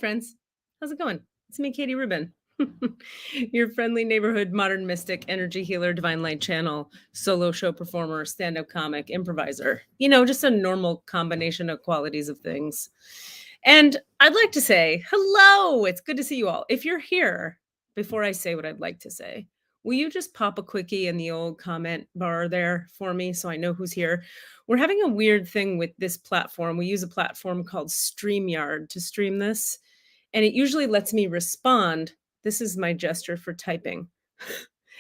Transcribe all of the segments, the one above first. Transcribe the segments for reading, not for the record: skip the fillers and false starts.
friends. How's it going? It's me, Katie Rubin, your friendly neighborhood modern mystic, energy healer, divine light channel, solo show performer, stand up comic, improviser. Just a normal combination of qualities of things. And I'd like to say hello. It's good to see you all. If you're here, before I say what I'd like to say, will you just pop a quickie in the old comment bar there for me so I know who's here? We're having a weird thing with this platform. We use a platform called StreamYard to stream this, and it usually lets me respond. This is my gesture for typing.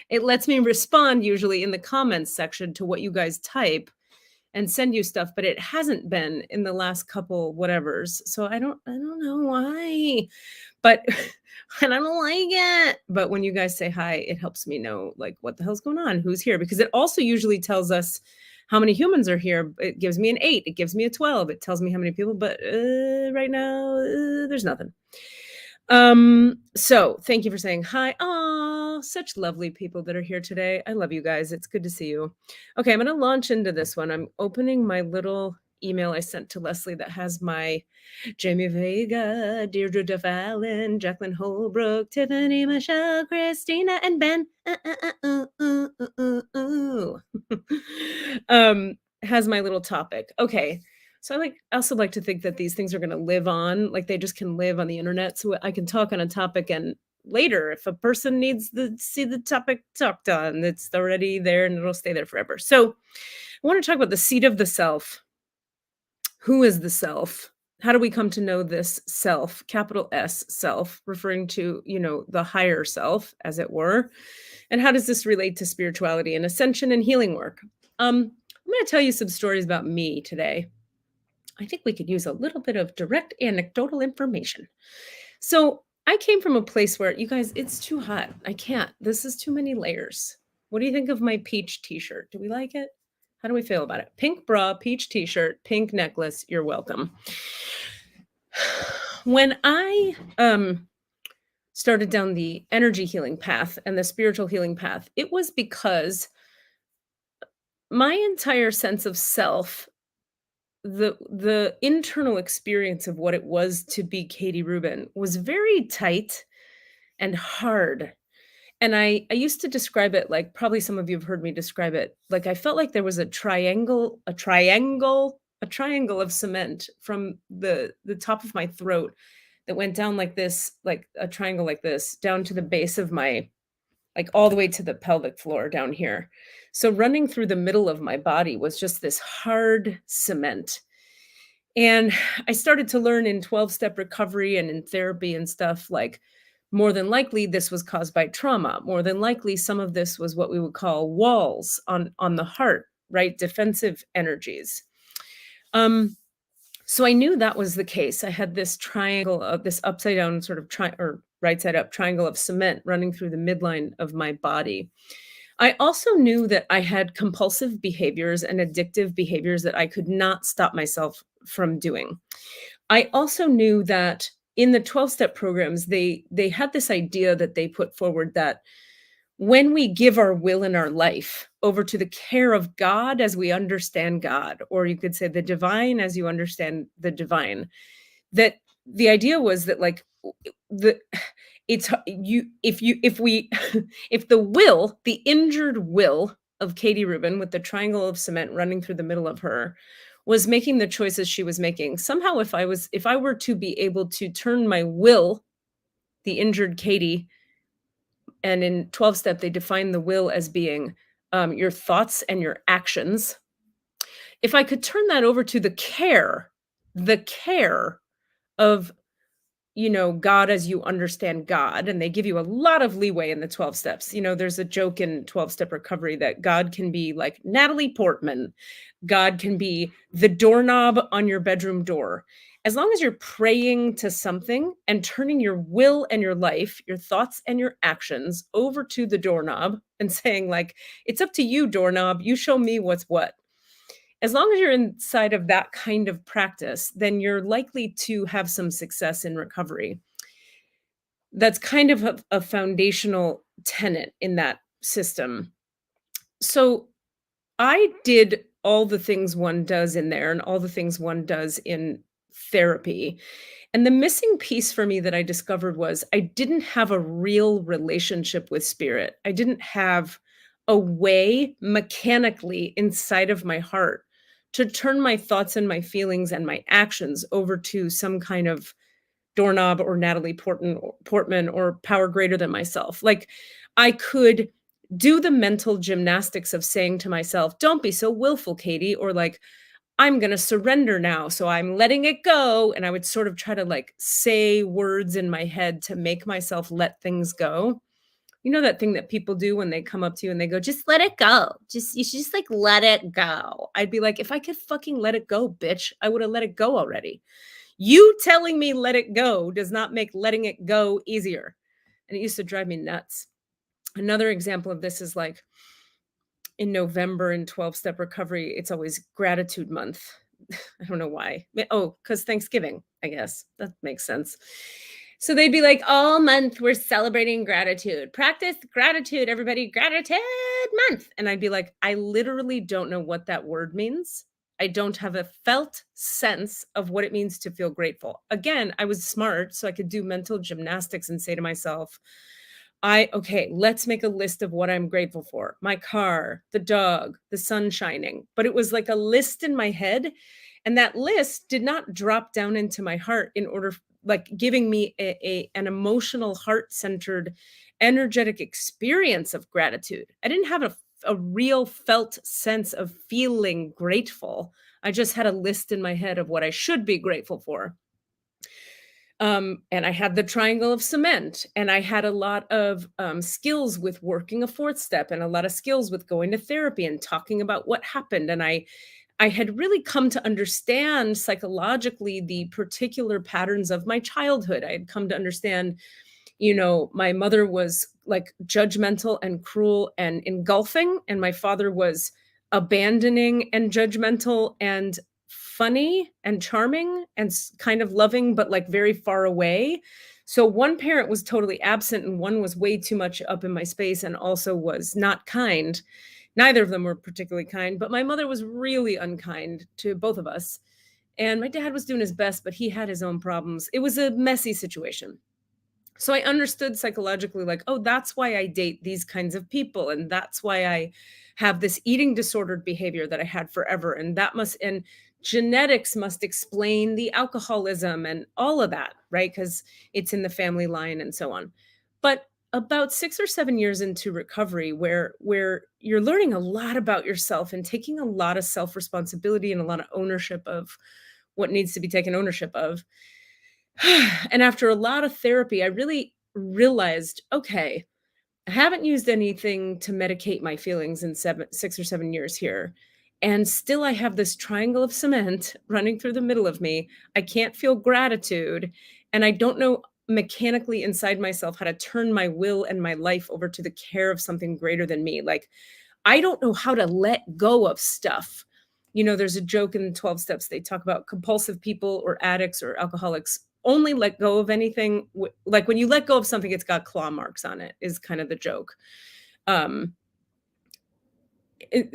It lets me respond usually in the comments section to what you guys type and send you stuff, but it hasn't been in the last couple whatevers. So I don't know why. But and I don't like it. But when you guys say hi, it helps me know like what the hell's going on, who's here, because it also usually tells us how many humans are here. It gives me an 8, it gives me a 12, it tells me how many people, but right now there's nothing. So thank you for saying hi. Oh, such lovely people that are here today. I love you guys. It's good to see you. Okay, I'm going to launch into this one. I'm opening my little email I sent to Leslie that has my Jamie Vega, Deirdre DeFallon, Jacqueline Holbrook, Tiffany, Michelle, Christina, and Ben. Has my little topic. Okay. So I also like to think that these things are going to live on, like they just can live on the internet. So I can talk on a topic, and later, if a person needs to see the topic talked on, it's already there and it'll stay there forever. So I want to talk about the seat of the self. Who is the self? How do we come to know this self, capital S self, referring to, the higher self, as it were? And how does this relate to spirituality and ascension and healing work? I'm going to tell you some stories about me today. I think we could use a little bit of direct anecdotal information. So I came from a place where, you guys, it's too hot. I can't. This is too many layers. What do you think of my peach t-shirt? Do we like it? How do we feel about it? Pink bra, peach t-shirt, pink necklace. You're welcome. When I started down the energy healing path and the spiritual healing path, it was because my entire sense of self, the internal experience of what it was to be Katie Rubin, was very tight and hard. And I used to describe it like, probably some of you have heard me describe it, like I felt like there was a triangle of cement from the top of my throat that went down like this, like a triangle like this, down to the base of my, like all the way to the pelvic floor down here. So running through the middle of my body was just this hard cement. And I started to learn in 12-step recovery and in therapy and stuff, like more than likely this was caused by trauma. More than likely some of this was what we would call walls on the heart, right? Defensive energies. So I knew that was the case. I had this triangle of this upside down sort of or right side up triangle of cement running through the midline of my body. I also knew that I had compulsive behaviors and addictive behaviors that I could not stop myself from doing. I also knew that in the 12-step programs, they had this idea that they put forward that when we give our will and our life over to the care of God as we understand God, or you could say the divine as you understand the divine, that the idea was that like the it's you if we if the will, the injured will of Katie Rubin with the triangle of cement running through the middle of her was making the choices she was making, somehow if I were to be able to turn my will, the injured Katie, and in 12-step they define the will as being your thoughts and your actions. If I could turn that over to the care of God as you understand God, and they give you a lot of leeway in the 12 steps. There's a joke in 12-step recovery that God can be like Natalie Portman. God can be the doorknob on your bedroom door. As long as you're praying to something and turning your will and your life, your thoughts and your actions over to the doorknob and saying like, it's up to you, doorknob, you show me what's what. As long as you're inside of that kind of practice, then you're likely to have some success in recovery. That's kind of a foundational tenet in that system. So I did all the things one does in there and all the things one does in therapy. And the missing piece for me that I discovered was I didn't have a real relationship with spirit. I didn't have a way mechanically inside of my heart to turn my thoughts and my feelings and my actions over to some kind of doorknob or Portman or power greater than myself. Like I could do the mental gymnastics of saying to myself, "Don't be so willful, Katie," or like, "I'm gonna surrender now, so I'm letting it go." And I would sort of try to like say words in my head to make myself let things go. You know that thing that people do when they come up to you and they go, "Just let it go. Just you should just like let it go." I'd be like, "If I could fucking let it go, bitch, I would have let it go already." You telling me let it go does not make letting it go easier. And it used to drive me nuts. Another example of this is like in November in 12-step recovery, it's always gratitude month. I don't know why. Oh, because Thanksgiving, I guess. That makes sense. So they'd be like, all month we're celebrating gratitude. Practice gratitude, everybody. Gratitude month. And I'd be like, I literally don't know what that word means. I don't have a felt sense of what it means to feel grateful. Again, I was smart, so I could do mental gymnastics and say to myself, okay, let's make a list of what I'm grateful for. My car, the dog, the sun shining. But it was like a list in my head. And that list did not drop down into my heart in order, like giving me an emotional, heart centered, energetic experience of gratitude. I didn't have a real felt sense of feeling grateful. I just had a list in my head of what I should be grateful for. And I had the triangle of cement, and I had a lot of skills with working a fourth step, and a lot of skills with going to therapy and talking about what happened. And I had really come to understand psychologically the particular patterns of my childhood. I had come to understand, my mother was like judgmental and cruel and engulfing, and my father was abandoning and judgmental and funny and charming and kind of loving, but like very far away. So one parent was totally absent, and one was way too much up in my space and also was not kind. Neither of them were particularly kind, but my mother was really unkind to both of us. And my dad was doing his best, but he had his own problems. It was a messy situation. So I understood psychologically, like, oh, that's why I date these kinds of people. And that's why I have this eating disordered behavior that I had forever. And genetics must explain the alcoholism and all of that, right? Because it's in the family line and so on. But about 6 or 7 years into recovery, where you're learning a lot about yourself and taking a lot of self responsibility and a lot of ownership of what needs to be taken ownership of, and after a lot of therapy, I really realized, okay, I haven't used anything to medicate my feelings in 6 or 7 years here. And still, I have this triangle of cement running through the middle of me. I can't feel gratitude. And I don't know mechanically inside myself how to turn my will and my life over to the care of something greater than me. Like, I don't know how to let go of stuff. There's a joke in 12 steps. They talk about compulsive people or addicts or alcoholics only let go of anything. Like when you let go of something, it's got claw marks on it, is kind of the joke. Um,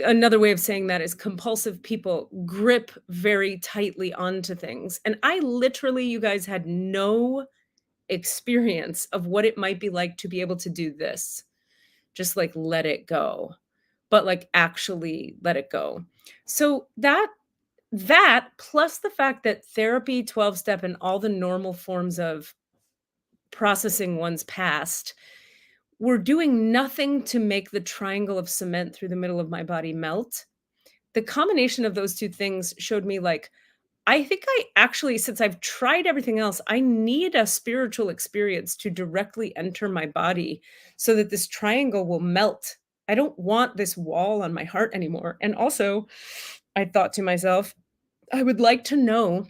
Another way of saying that is compulsive people grip very tightly onto things. And I literally, you guys, had no experience of what it might be like to be able to do this. Just like let it go, but like actually let it go. So that plus the fact that therapy, 12 step, and all the normal forms of processing one's past were doing nothing to make the triangle of cement through the middle of my body melt. The combination of those two things showed me like, I think I actually, since I've tried everything else, I need a spiritual experience to directly enter my body so that this triangle will melt. I don't want this wall on my heart anymore. And also, I thought to myself, I would like to know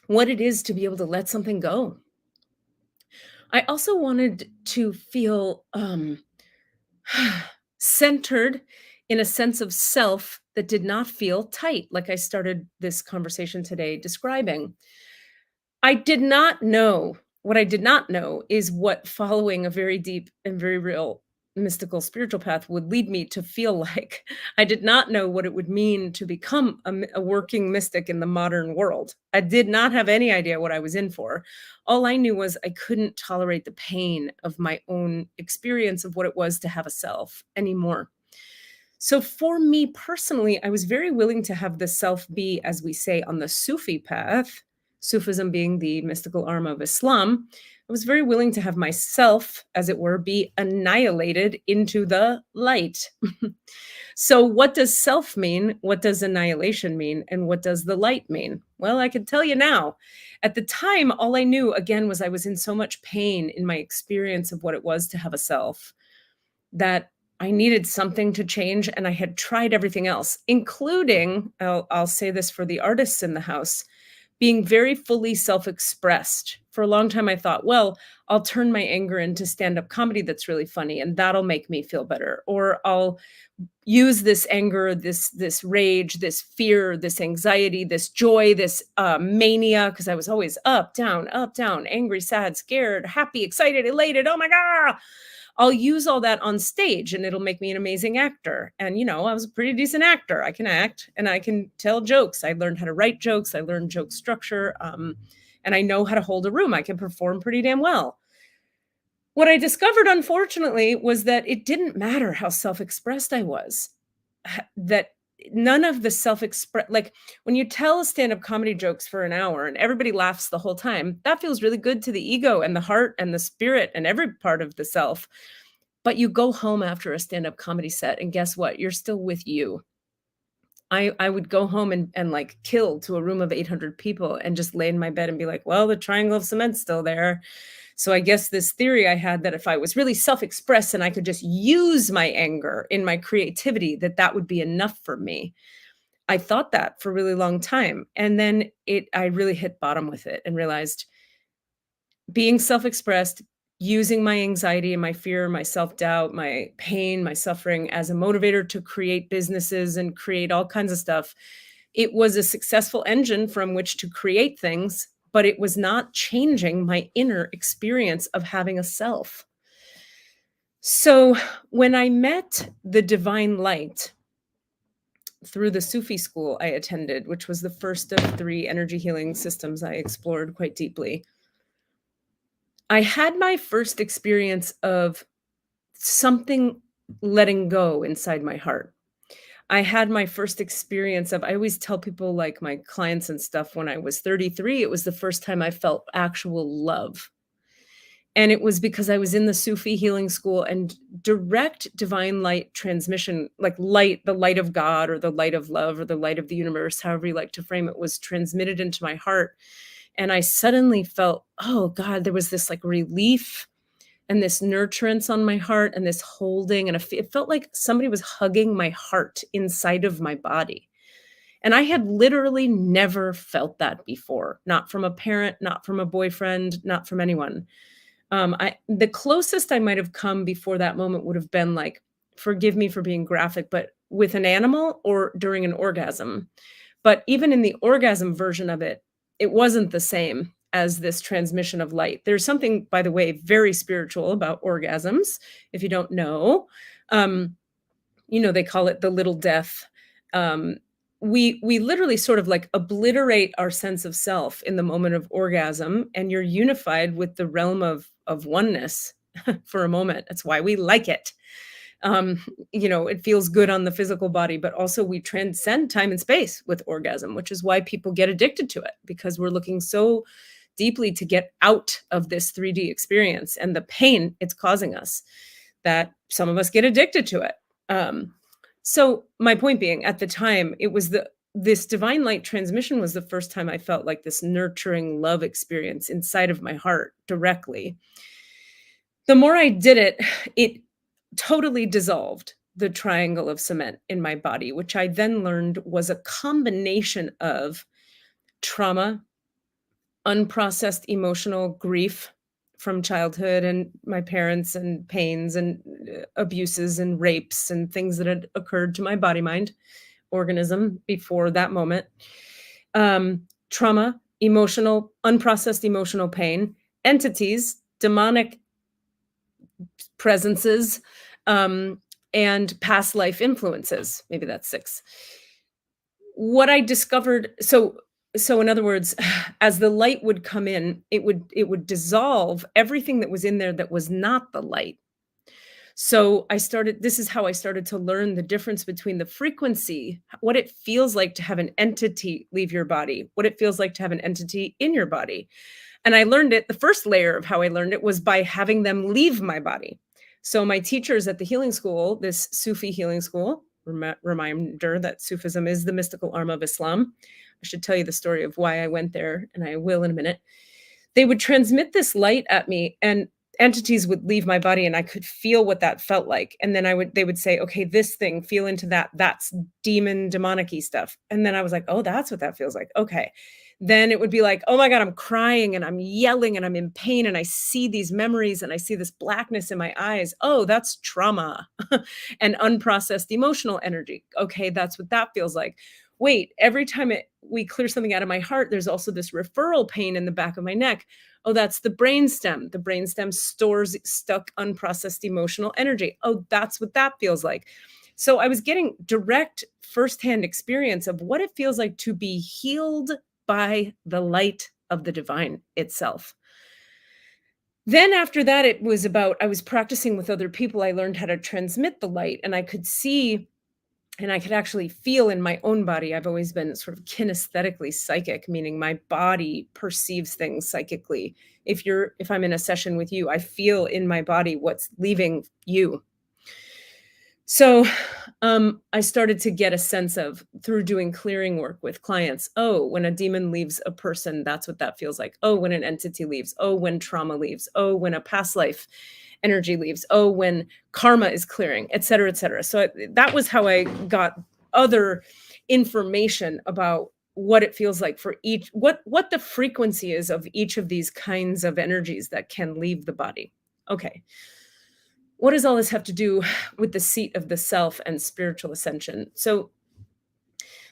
what it is to be able to let something go. I also wanted to feel centered in a sense of self that did not feel tight, like I started this conversation today describing. I did not know. What I did not know is what following a very deep and very real mystical spiritual path would lead me to feel like I did not know what it would mean to become a working mystic in the modern world. I did not have any idea what I was in for. All I knew was I couldn't tolerate the pain of my own experience of what it was to have a self anymore. So for me personally, I was very willing to have the self be, as we say, on the Sufi path, Sufism being the mystical arm of Islam. I was very willing to have myself, as it were, be annihilated into the light. So, what does self mean? What does annihilation mean? And what does the light mean? Well, I can tell you now. At the time, all I knew, again, was I was in so much pain in my experience of what it was to have a self that I needed something to change, and I had tried everything else, including, I'll say this for the artists in the house, being very fully self-expressed. For a long time, I thought, well, I'll turn my anger into stand-up comedy that's really funny, and that'll make me feel better. Or I'll use this anger, this rage, this fear, this anxiety, this joy, this mania, because I was always up, down, angry, sad, scared, happy, excited, elated. Oh my God. I'll use all that on stage and it'll make me an amazing actor. And, I was a pretty decent actor. I can act and I can tell jokes. I learned how to write jokes. I learned joke structure. And I know how to hold a room. I can perform pretty damn well. What I discovered, unfortunately, was that it didn't matter how self-expressed I was. That none of the self-express, like when you tell stand-up comedy jokes for an hour and everybody laughs the whole time, that feels really good to the ego and the heart and the spirit and every part of the self. But you go home after a stand-up comedy set and guess what? You're still with you. I would go home and like kill to a room of 800 people and just lay in my bed and be like, well, the triangle of cement's still there. So I guess this theory I had that if I was really self-expressed and I could just use my anger in my creativity, that would be enough for me. I thought that for a really long time. And then I really hit bottom with it and realized being self-expressed, using my anxiety and my fear, my self-doubt, my pain, my suffering as a motivator to create businesses and create all kinds of stuff. It was a successful engine from which to create things, but it was not changing my inner experience of having a self. So when I met the divine light through the Sufi school I attended, which was the first of 3 energy healing systems I explored quite deeply, I had my first experience of something letting go inside my heart. I had my first experience of I always tell people, like my clients and stuff, when I was 33, it was the first time I felt actual love. And it was because I was in the Sufi healing school and direct divine light transmission, like light, the light of God or the light of love or the light of the universe, however you like to frame it, was transmitted into my heart. And I suddenly felt, oh God, there was this like relief and this nurturance on my heart and this holding. And it felt like somebody was hugging my heart inside of my body. And I had literally never felt that before, not from a parent, not from a boyfriend, not from anyone. The closest I might have come before that moment would have been like, forgive me for being graphic, but with an animal or during an orgasm. But even in the orgasm version of it, it wasn't the same as this transmission of light. There's something, by the way, very spiritual about orgasms. If you don't know, um, they call it the little death. Um, we literally sort of like obliterate our sense of self in the moment of orgasm, and you're unified with the realm of oneness for a moment. That's why we like it. It feels good on the physical body, but also we transcend time and space with orgasm, which is why people get addicted to it, because we're looking so deeply to get out of this 3D experience and the pain it's causing us that some of us get addicted to it. So my point being, at the time, it was this divine light transmission was the first time I felt like this nurturing love experience inside of my heart directly. The more I did it, it totally dissolved the triangle of cement in my body, which I then learned was a combination of trauma, unprocessed emotional grief from childhood and my parents and pains and abuses and rapes and things that had occurred to my body mind organism before that moment. Trauma, emotional, unprocessed emotional pain, entities, demonic presences, um, and past life influences. Maybe that's 6. What I discovered, so in other words, as the light would come in, it would dissolve everything that was in there that was not the light. So I started this is how I started to learn the difference between the frequency, what it feels like to have an entity leave your body, what it feels like to have an entity in your body. And I learned it, the first layer of how I learned it was by having them leave my body. So my teachers at the healing school, this Sufi healing school, reminder that Sufism is the mystical arm of Islam. I should tell you the story of why I went there, and I will in a minute. They would transmit this light at me, and entities would leave my body, and I could feel what that felt like. And then they would say, "Okay, this thing, feel into that. That's demonic-y stuff." And then I was like, "Oh, that's what that feels like. Okay." Then it would be like, "Oh my God, I'm crying and I'm yelling and I'm in pain and I see these memories and I see this blackness in my eyes. Oh, that's trauma and unprocessed emotional energy. Okay, that's what that feels like. Wait, every time we clear something out of my heart, there's also this referral pain in the back of my neck. Oh, that's the brainstem. The brainstem stores stuck unprocessed emotional energy. Oh, that's what that feels like." So I was getting direct firsthand experience of what it feels like to be healed by the light of the divine itself. Then after that, it was about I was practicing with other people. I learned how to transmit the light, and I could see and I could actually feel in my own body. I've always been sort of kinesthetically psychic, meaning my body perceives things psychically. If I'm in a session with you, I feel in my body what's leaving you. So, I started to get a sense of, through doing clearing work with clients, oh, when a demon leaves a person, that's what that feels like. Oh, when an entity leaves. Oh, when trauma leaves. Oh, when a past life energy leaves. Oh, when karma is clearing, et cetera, et cetera. So that was how I got other information about what it feels like for each, what the frequency is of each of these kinds of energies that can leave the body. Okay. What does all this have to do with the seat of the self and spiritual ascension? So,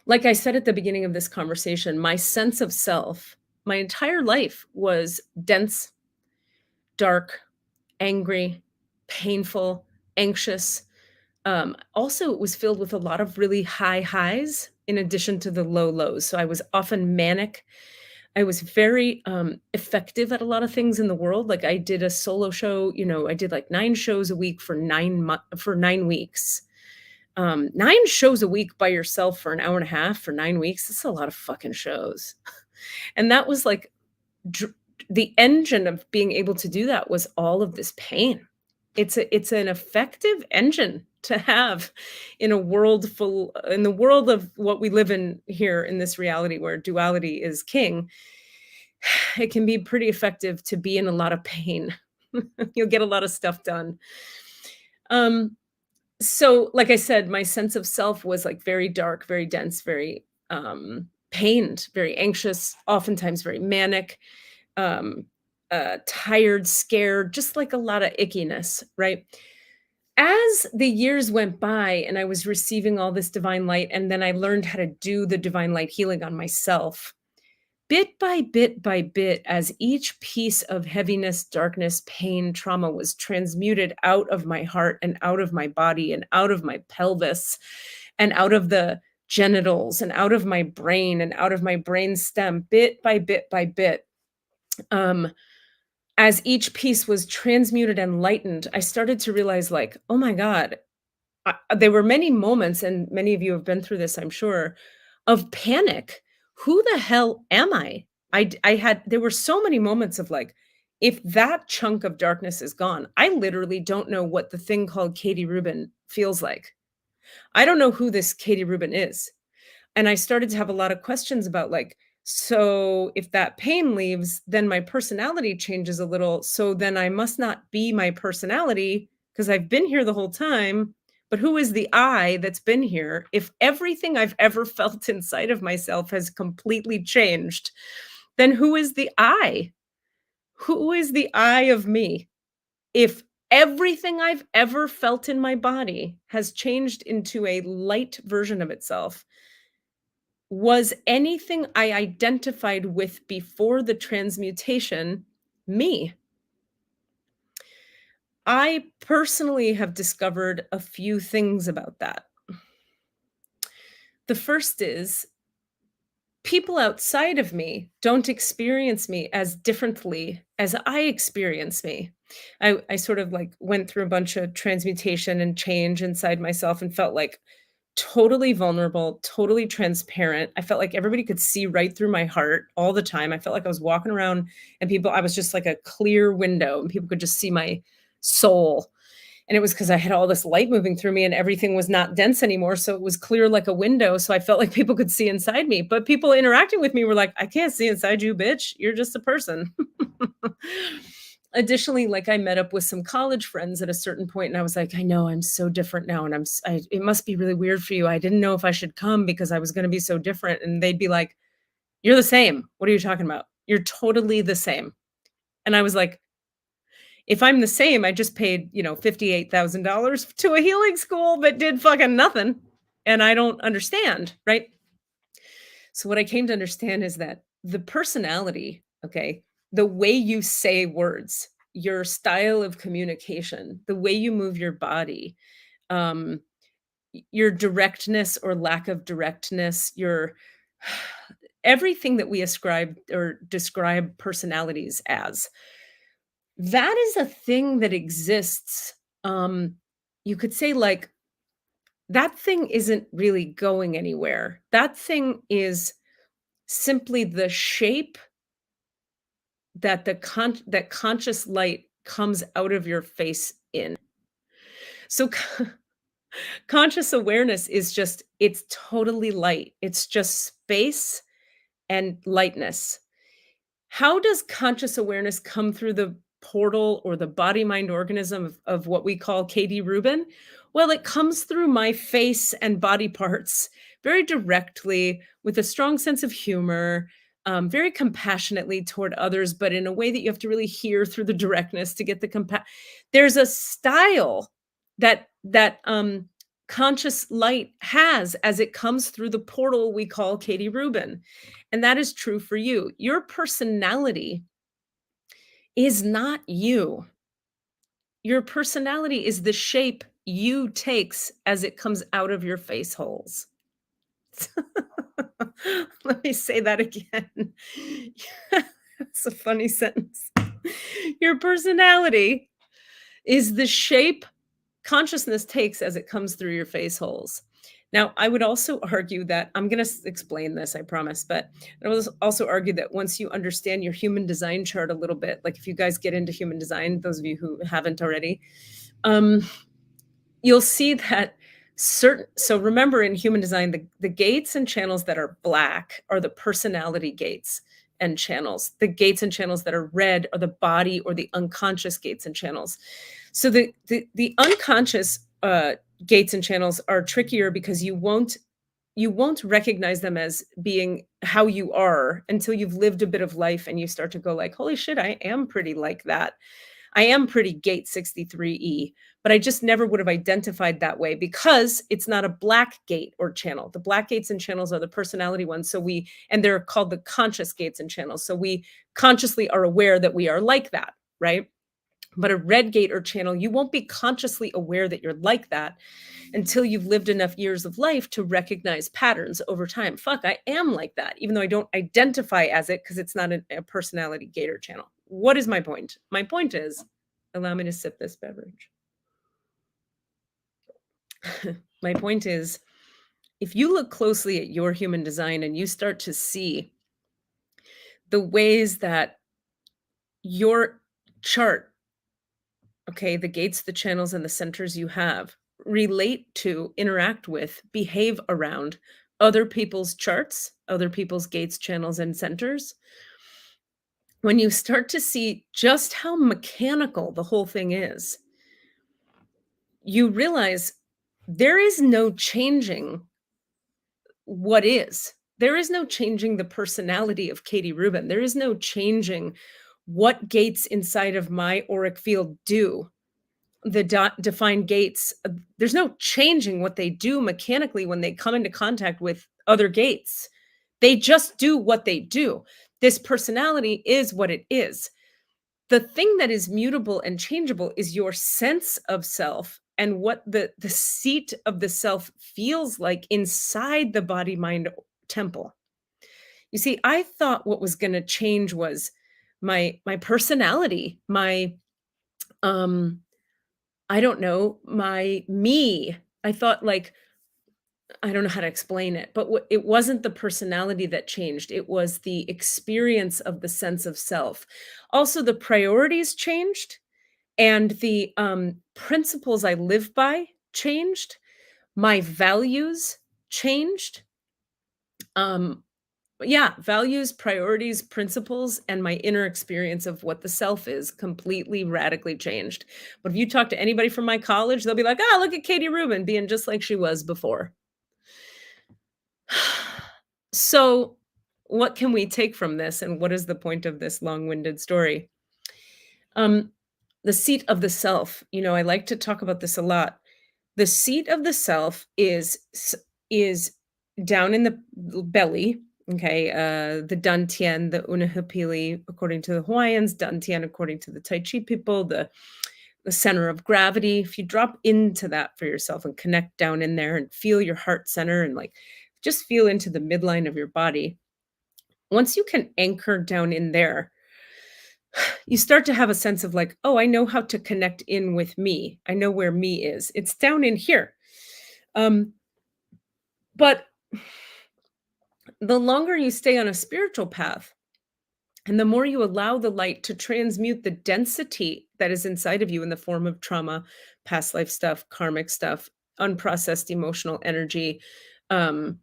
like I said at the beginning of this conversation, my sense of self, my entire life was dense, dark, angry, painful, anxious. Also, it was filled with a lot of really high highs in addition to the low lows. So I was often manic. I was very effective at a lot of things in the world. Like I did a solo show, I did like 9 shows a week for 9 weeks. 9 shows a week by yourself for an hour and a half for 9 weeks. That's a lot of fucking shows. And that was like dr- the engine of being able to do that was all of this pain. It's an effective engine to have in the world of what we live in here in this reality where duality is king. It can be pretty effective to be in a lot of pain. You'll get a lot of stuff done. Um, so like I said, my sense of self was like very dark, very dense, very pained, very anxious, oftentimes very manic, um, tired, scared, just like a lot of ickiness, right? As the years went by and I was receiving all this divine light, and then I learned how to do the divine light healing on myself, bit by bit by bit, as each piece of heaviness, darkness, pain, trauma was transmuted out of my heart and out of my body and out of my pelvis and out of the genitals and out of my brain and out of my brain stem, bit by bit by bit. Um, as each piece was transmuted and lightened, I started to realize, like, oh my God, there were many moments, and many of you have been through this, I'm sure, of panic. Who the hell am I? There were so many moments of like, if that chunk of darkness is gone, I literally don't know what the thing called Katie Rubin feels like. I don't know who this Katie Rubin is. And I started to have a lot of questions about like, so if that pain leaves, then my personality changes a little. So then I must not be my personality because I've been here the whole time. But who is the I that's been here? If everything I've ever felt inside of myself has completely changed, then who is the I? Who is the I of me? If everything I've ever felt in my body has changed into a light version of itself, was anything I identified with before the transmutation me? I personally have discovered a few things about that. The first is people outside of me don't experience me as differently as I experience me. I sort of like went through a bunch of transmutation and change inside myself and felt like totally vulnerable, totally transparent. I felt like everybody could see right through my heart all the time. I felt like I was walking around and I was just like a clear window and people could just see my soul. And it was because I had all this light moving through me and everything was not dense anymore, so it was clear like a window, so I felt like people could see inside me, but people interacting with me were like, "I can't see inside you, bitch. You're just a person." Additionally, like, I met up with some college friends at a certain point, and I was like, "I know, I'm so different now, and it must be really weird for you. I didn't know if I should come because I was gonna be so different," and they'd be like, "You're the same. What are you talking about? You're totally the same." And I was like, if I'm the same, I just paid, $58,000 to a healing school that did fucking nothing, and I don't understand, right? So what I came to understand is that the personality, okay, the way you say words, your style of communication, the way you move your body, um, your directness or lack of directness, your everything that we ascribe or describe personalities as, that is a thing that exists. Um, you could say, like, that thing isn't really going anywhere. That thing is simply the shape that that conscious light comes out of your face in. So conscious awareness is just it's totally light. It's just space and lightness. How does conscious awareness come through the portal or the body mind organism of what we call KD Rubin? Well, it comes through my face and body parts very directly with a strong sense of humor, very compassionately toward others, but in a way that you have to really hear through the directness to get the There's a style that conscious light has as it comes through the portal we call KD Rubin. And that is true for you. Your personality is not you. Your personality is the shape you takes as it comes out of your face holes. Let me say that again. It's a funny sentence. Your personality is the shape consciousness takes as it comes through your face holes. Now, I would also argue that I'm going to explain this, I promise, but I will also argue that once you understand your human design chart a little bit, like if you guys get into human design, those of you who haven't already, um, you'll see that so remember in human design, the gates and channels that are black are the personality gates and channels. The gates and channels that are red are the body or the unconscious gates and channels. So the unconscious gates and channels are trickier because you won't recognize them as being how you are until you've lived a bit of life and you start to go like, holy shit, I am pretty like that. I am pretty gate 63E, but I just never would have identified that way because it's not a black gate or channel. The black gates and channels are the personality ones. And they're called the conscious gates and channels. So we consciously are aware that we are like that, right? But a red gate or channel, you won't be consciously aware that you're like that until you've lived enough years of life to recognize patterns over time. Fuck, I am like that, even though I don't identify as it because it's not a personality gate or channel. What is my point? My point is, allow me to sip this beverage. My point is, if you look closely at your human design and you start to see the ways that your chart, okay, the gates, the channels, and the centers you have relate to, interact with, behave around other people's charts, other people's gates, channels, and centers, when you start to see just how mechanical the whole thing is, you realize there is no changing what is. There is no changing the personality of Katie Rubin. There is no changing what gates inside of my auric field do. The defined gates, there's no changing what they do mechanically when they come into contact with other gates. They just do what they do. This personality is what it is. The thing that is mutable and changeable is your sense of self and what the seat of the self feels like inside the body mind temple. You see, I thought what was going to change was my personality, my um I don't know, my me. I thought like I don't know how to explain it, but it wasn't the personality that changed. It was the experience of the sense of self. Also, the priorities changed and the principles I live by changed. My values changed. Um, yeah, values, priorities, principles, and my inner experience of what the self is completely radically changed. But if you talk to anybody from my college, they'll be like, "Ah, look at Katie Rubin being just like she was before." So, what can we take from this, and what is the point of this long-winded story? Um, the seat of the self. I like to talk about this a lot. The seat of the self is down in the belly. Okay, the dantian, the unahapili, according to the Hawaiians, dantian, according to the Tai Chi people, the center of gravity. If you drop into that for yourself and connect down in there and feel your heart center and like just feel into the midline of your body. Once you can anchor down in there, you start to have a sense of like, oh, I know how to connect in with me. I know where me is. It's down in here. Um, but the longer you stay on a spiritual path, and the more you allow the light to transmute the density that is inside of you in the form of trauma, past life stuff, karmic stuff, unprocessed emotional energy, um,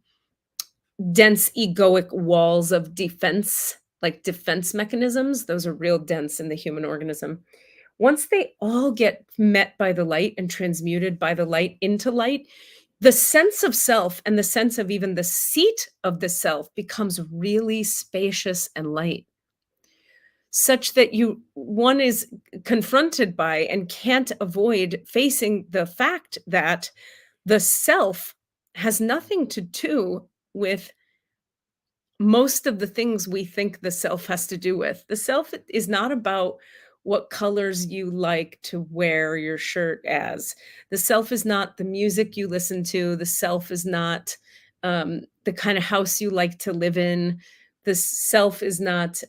dense egoic walls of defense, like defense mechanisms, those are real dense in the human organism. Once they all get met by the light and transmuted by the light into light, the sense of self and the sense of even the seat of the self becomes really spacious and light, such that one is confronted by and can't avoid facing the fact that the self has nothing to do with most of the things we think the self has to do with. The self is not about what colors you like to wear your shirt as. The self is not the music you listen to. The self is not the kind of house you like to live in. The self is not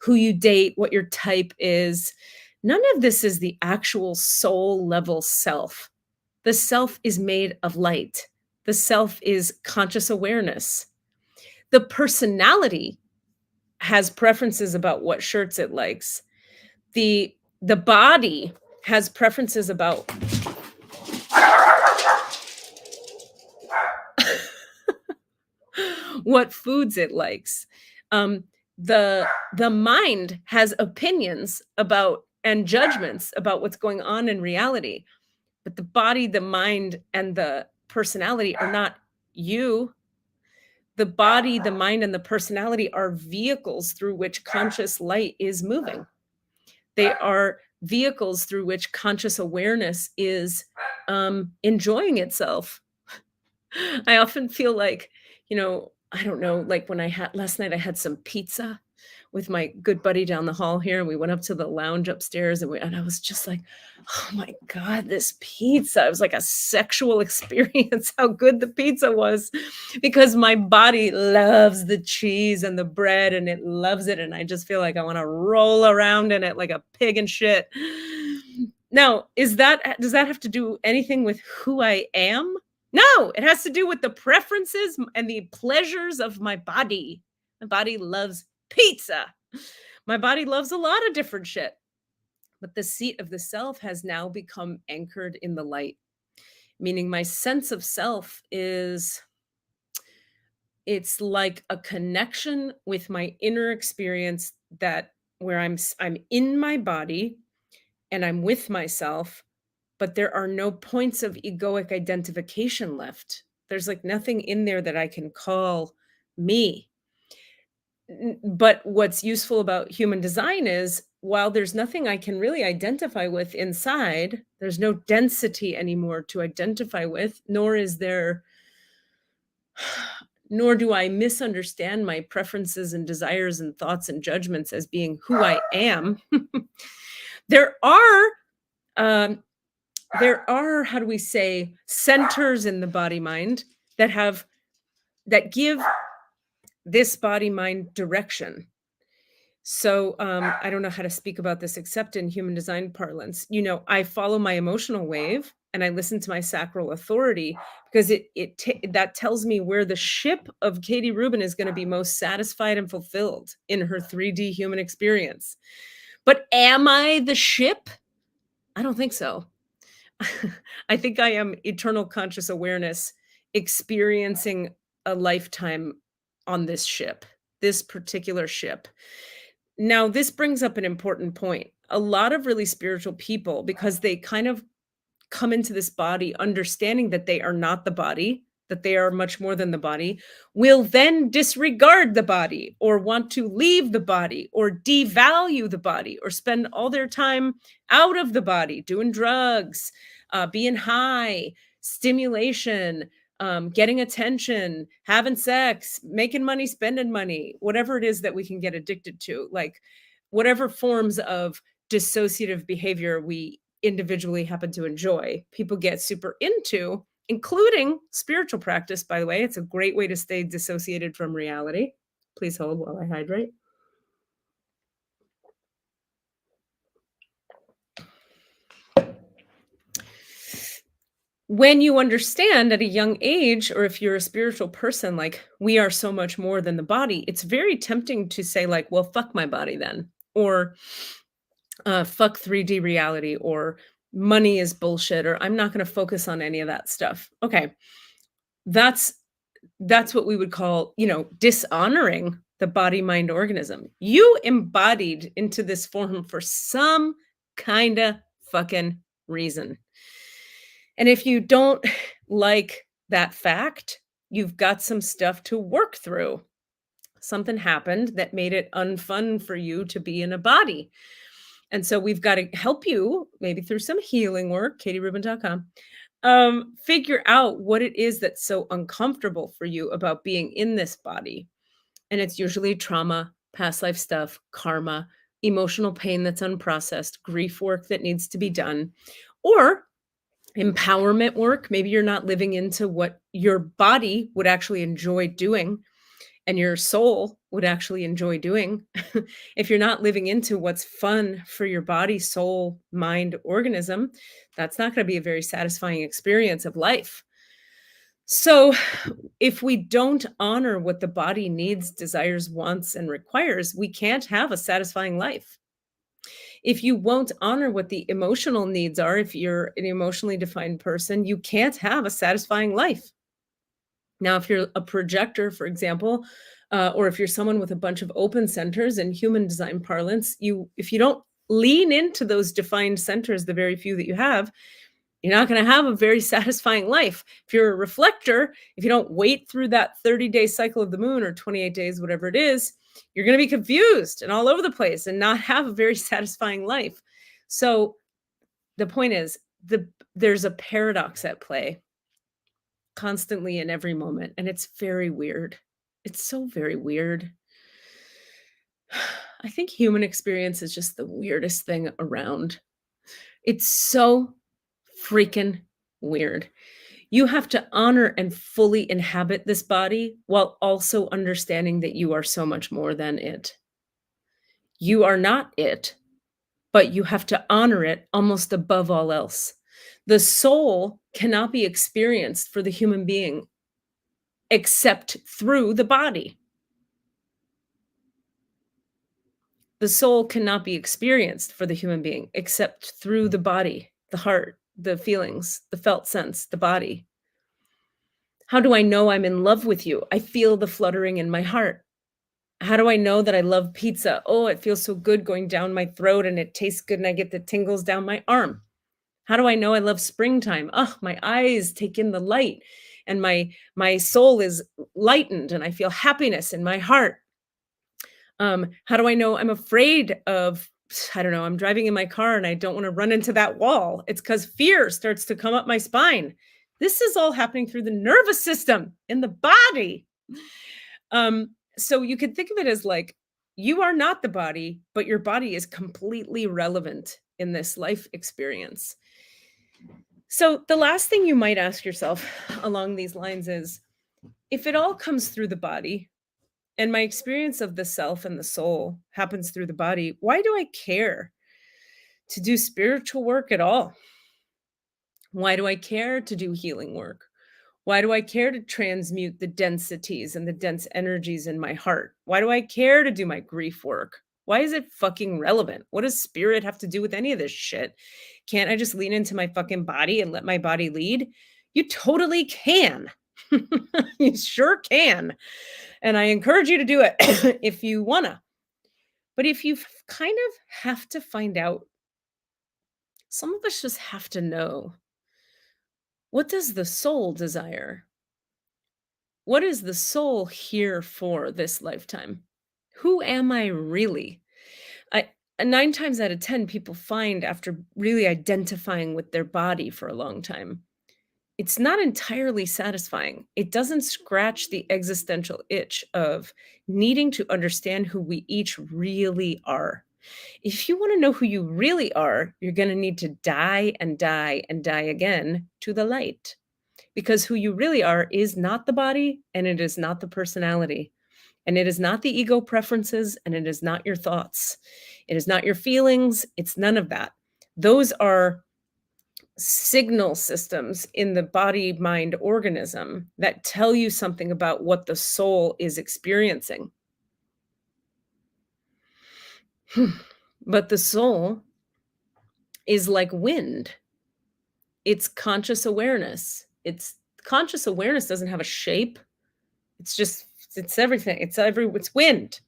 who you date, what your type is. None of this is the actual soul level self. The self is made of light. The self is conscious awareness. The personality has preferences about what shirts it likes. The body has preferences about what foods it likes. Um, the mind has opinions about and judgments about what's going on in reality, but the body, the mind, and the personality are not you. The body, the mind, and the personality are vehicles through which conscious light is moving. They are vehicles through which conscious awareness is enjoying itself. I often feel like, I don't know, like when I had last night, I had some pizza with my good buddy down the hall here, and we went up to the lounge upstairs, and I was just like, oh my God, this pizza. It was like a sexual experience, how good the pizza was, because my body loves the cheese and the bread and it loves it. And I just feel like I want to roll around in it like a pig in shit. Now, does that have to do anything with who I am? No, it has to do with the preferences and the pleasures of my body. My body loves pizza. My body loves a lot of different shit. But the seat of the self has now become anchored in the light, meaning my sense of self it's like a connection with my inner experience that where I'm in my body and I'm with myself, but there are no points of egoic identification left. There's like nothing in there that I can call me. But what's useful about human design is while there's nothing I can really identify with inside, there's no density anymore to identify with, nor is there nor do I misunderstand my preferences and desires and thoughts and judgments as being who I am. There are, um, how do we say, centers in the body mind that give this body mind direction. So I don't know how to speak about this except in human design parlance. I follow my emotional wave and I listen to my sacral authority because that tells me where the ship of Katie Rubin is going to be most satisfied and fulfilled in her 3D human experience. But am I the ship? I don't think so. I think I am eternal conscious awareness experiencing a lifetime on this ship, this particular ship. Now, this brings up an important point. A lot of really spiritual people, because they kind of come into this body understanding that they are not the body, that they are much more than the body, will then disregard the body or want to leave the body or devalue the body or spend all their time out of the body doing drugs, being high, stimulation, getting attention, having sex, making money, spending money, whatever it is that we can get addicted to, like whatever forms of dissociative behavior we individually happen to enjoy, people get super into, including spiritual practice, by the way. It's a great way to stay dissociated from reality. Please hold while I hydrate. When you understand at a young age, or if you're a spiritual person, like we are so much more than the body, it's very tempting to say, like, well, fuck my body then, or fuck 3D reality, or money is bullshit, or I'm not going to focus on any of that stuff. Okay. That's what we would call, dishonoring the body mind organism. You embodied into this form for some kind of fucking reason. And if you don't like that fact, you've got some stuff to work through. Something happened that made it unfun for you to be in a body. And so we've got to help you, maybe through some healing work, katierubin.com, figure out what it is that's so uncomfortable for you about being in this body. And it's usually trauma, past life stuff, karma, emotional pain that's unprocessed, grief work that needs to be done, or empowerment work. Maybe you're not living into what your body would actually enjoy doing and your soul would actually enjoy doing. If you're not living into what's fun for your body, soul, mind, organism, that's not going to be a very satisfying experience of life. So if we don't honor what the body needs, desires, wants, and requires, we can't have a satisfying life. If you won't honor what the emotional needs are, if you're an emotionally defined person, you can't have a satisfying life. Now, if you're a projector, for example, or if you're someone with a bunch of open centers in human design parlance, if you don't lean into those defined centers, the very few that you have, you're not going to have a very satisfying life. If you're a reflector, if you don't wait through that 30-day cycle of the moon or 28 days, whatever it is, you're going to be confused and all over the place and not have a very satisfying life. So the point is, there's a paradox at play constantly in every moment, and it's very weird. It's so very weird. I think human experience is just the weirdest thing around. It's so freaking weird. You have to honor and fully inhabit this body while also understanding that you are so much more than it. You are not it, but you have to honor it almost above all else. The soul cannot be experienced for the human being except through the body. The soul cannot be experienced for the human being except through the body, the heart, the feelings, the felt sense, the body. How do I know I'm in love with you? I feel the fluttering in my heart. How do I know that I love pizza? Oh, it feels so good going down my throat and it tastes good and I get the tingles down my arm. How do I know I love springtime? Oh, my eyes take in the light and my soul is lightened and I feel happiness in my heart. How do I know I'm afraid of, I don't know, I'm driving in my car and I don't want to run into that wall? It's because fear starts to come up my spine. This is all happening through the nervous system in the body. So you could think of it as like you are not the body, but your body is completely relevant in this life experience. So the last thing you might ask yourself along these lines is if it all comes through the body and my experience of the self and the soul happens through the body, why do I care to do spiritual work at all? Why do I care to do healing work? Why do I care to transmute the densities and the dense energies in my heart? Why do I care to do my grief work? Why is it fucking relevant? What does spirit have to do with any of this shit? Can't I just lean into my fucking body and let my body lead? You totally can. You sure can. And I encourage you to do it if you wanna. But if you kind of have to find out, some of us just have to know, what does the soul desire? What is the soul here for this lifetime? Who am I really? I 9 times out of 10 people find after really identifying with their body for a long time, it's not entirely satisfying. It doesn't scratch the existential itch of needing to understand who we each really are. If you want to know who you really are, you're going to need to die and die and die again to the light. Because who you really are is not the body and it is not the personality. And it is not the ego preferences and it is not your thoughts. It is not your feelings. It's none of that. Those are signal systems in the body mind organism that tell you something about what the soul is experiencing. But the soul is like wind. It's conscious awareness. It's conscious awareness doesn't have a shape. It's just it's everything. It's wind.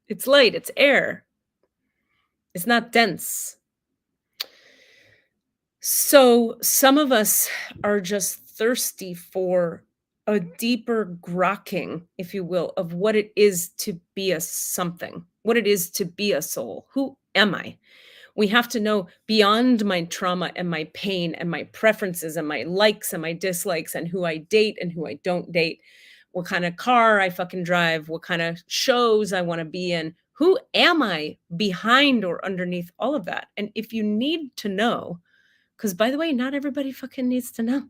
It's light, it's air. It's not dense. So some of us are just thirsty for a deeper grokking, if you will, of what it is to be a something, what it is to be a soul. Who am I? We have to know beyond my trauma and my pain and my preferences and my likes and my dislikes and who I date and who I don't date, what kind of car I fucking drive, what kind of shows I want to be in. Who am I behind or underneath all of that? And if you need to know, because by the way, not everybody fucking needs to know.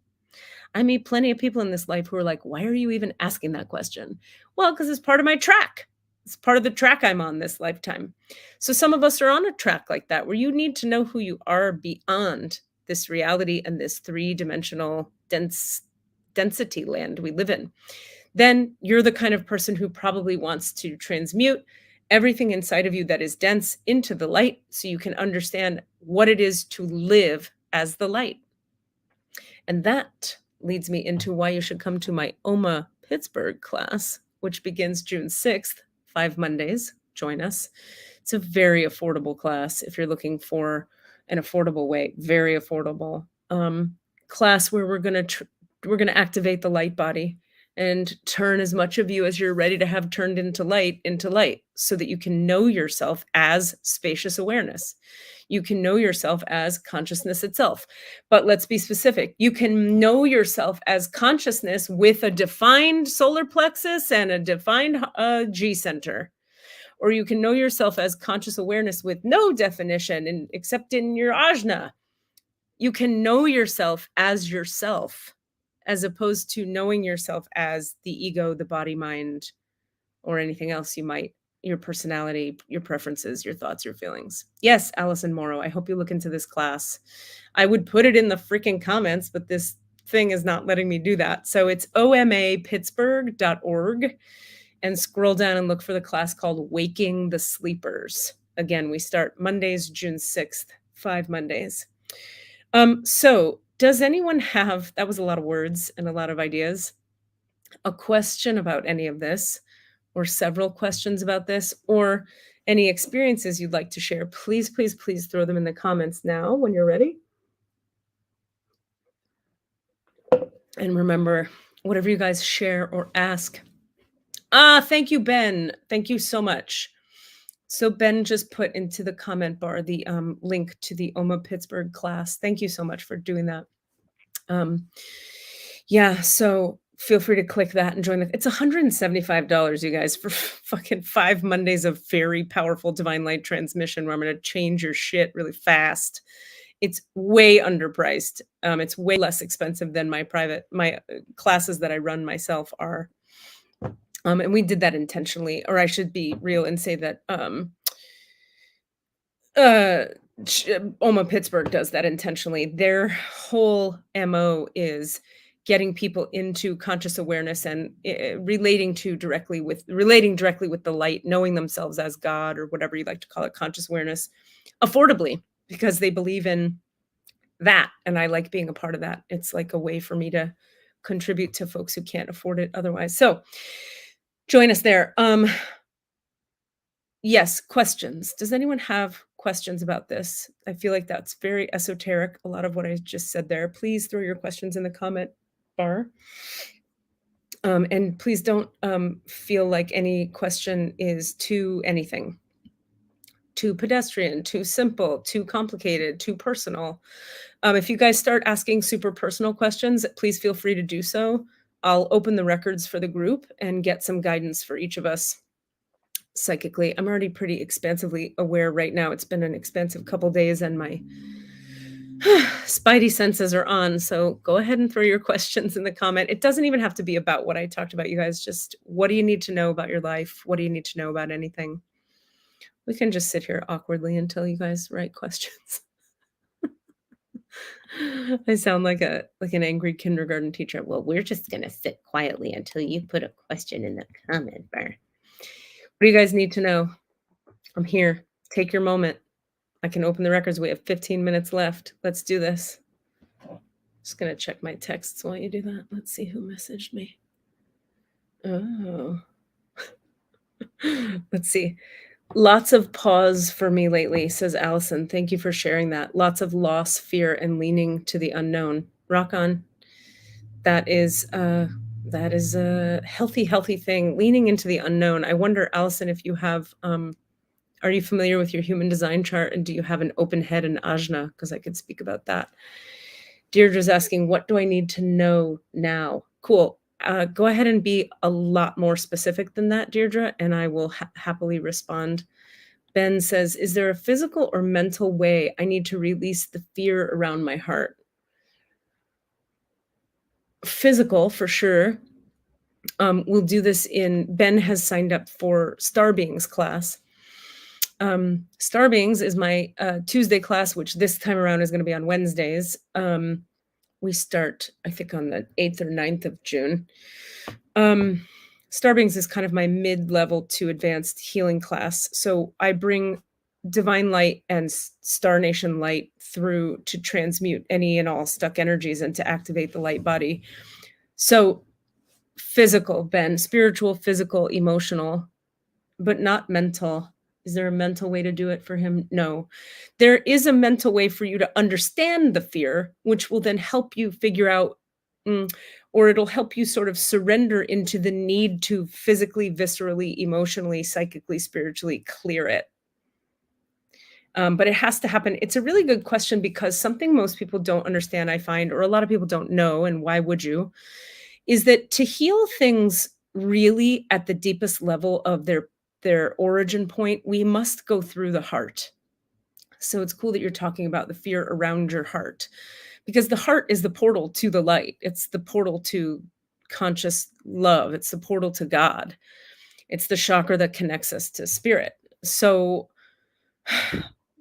I meet plenty of people in this life who are like, why are you even asking that question? Well, because it's part of my track. It's part of the track I'm on this lifetime. So some of us are on a track like that where you need to know who you are beyond this reality and this three-dimensional density land we live in. Then you're the kind of person who probably wants to transmute everything inside of you that is dense into the light so you can understand what it is to live as the light. And that leads me into why you should come to my OMA Pittsburgh class, which begins June 6th, 5 Mondays. Join us. It's a very affordable class if you're looking for an affordable way, very affordable class where we're going to activate the light body and turn as much of you as you're ready to have turned into light so that you can know yourself as spacious awareness. You can know yourself as consciousness itself. But let's be specific. You can know yourself as consciousness with a defined solar plexus and a defined G center. Or you can know yourself as conscious awareness with no definition except in your ajna. You can know yourself, as opposed to knowing yourself as the ego, the body, mind, or anything else your personality, your preferences, your thoughts, your feelings. Yes, Allison Morrow, I hope you look into this class. I would put it in the freaking comments, but this thing is not letting me do that. So it's omapittsburgh.org and scroll down and look for the class called Waking the Sleepers. Again, we start Mondays, June 6th, 5 Mondays. So does anyone have, that was a lot of words and a lot of ideas, a question about any of this, or several questions about this, or any experiences you'd like to share? Please, please, please throw them in the comments now when you're ready. And remember, whatever you guys share or ask. Thank you, Ben. Thank you so much. So Ben just put into the comment bar the link to the OMA Pittsburgh class. Thank you so much for doing that. Yeah, so feel free to click that and join the it's $175, you guys, for fucking 5 Mondays of very powerful divine light transmission where I'm gonna change your shit really fast. It's way underpriced. It's way less expensive than my classes that I run myself are. And we did that intentionally, or I should be real and say that, uh, Oma Pittsburgh does that intentionally. Their whole MO is getting people into conscious awareness and relating directly with the light, knowing themselves as God or whatever you like to call it, conscious awareness, affordably, because they believe in that, and I like being a part of that. It's like a way for me to contribute to folks who can't afford it otherwise. So join us there. Yes, questions. Does anyone have questions about this? I feel like that's very esoteric, a lot of what I just said there. Please throw your questions in the comment bar. And please don't feel like any question is too anything, too pedestrian, too simple, too complicated, too personal. If you guys start asking super personal questions, please feel free to do so. I'll open the records for the group and get some guidance for each of us psychically. I'm already pretty expansively aware right now. It's been an expansive couple days and my spidey senses are on. So go ahead and throw your questions in the comment. It doesn't even have to be about what I talked about, you guys. Just what do you need to know about your life? What do you need to know about anything? We can just sit here awkwardly until you guys write questions. I sound like an angry kindergarten teacher. Well, we're just gonna sit quietly until you put a question in the comment bar. What do you guys need to know? I'm here. Take your moment. I can open the records. We have 15 minutes left. Let's do this. Just gonna check my texts while you do that. Let's see who messaged me. Oh. Let's see. Lots of pause for me lately, says Allison. Thank you for sharing that. Lots of loss, fear, and leaning to the unknown. Rock on. That is a healthy thing. Leaning into the unknown. I wonder, Allison, if you have are you familiar with your human design chart, and do you have an open head and ajna? Because I could speak about that. Deirdre's asking, what do I need to know now? Cool. Go ahead and be a lot more specific than that, Deirdre, and I will happily respond. Ben says, is there a physical or mental way I need to release the fear around my heart? Physical, for sure. We'll do this Ben has signed up for Star Beings class. Star Beings is my Tuesday class, which this time around is going to be on Wednesdays. We start, I think, on the 8th or 9th of June. Star Beings is kind of my mid-level to advanced healing class. So I bring divine light and Star Nation light through to transmute any and all stuck energies and to activate the light body. So physical, Ben, spiritual, physical, emotional, but not mental. Is there a mental way to do it for him? No. There is a mental way for you to understand the fear, which will then help you figure out, or it'll help you sort of surrender into the need to physically, viscerally, emotionally, psychically, spiritually clear it. But it has to happen. It's a really good question because something most people don't understand, I find, or a lot of people don't know, and why would you, is that to heal things really at the deepest level of their origin point, we must go through the heart. So it's cool that you're talking about the fear around your heart, because the heart is the portal to the light. It's the portal to conscious love. It's the portal to God. It's the chakra that connects us to spirit. So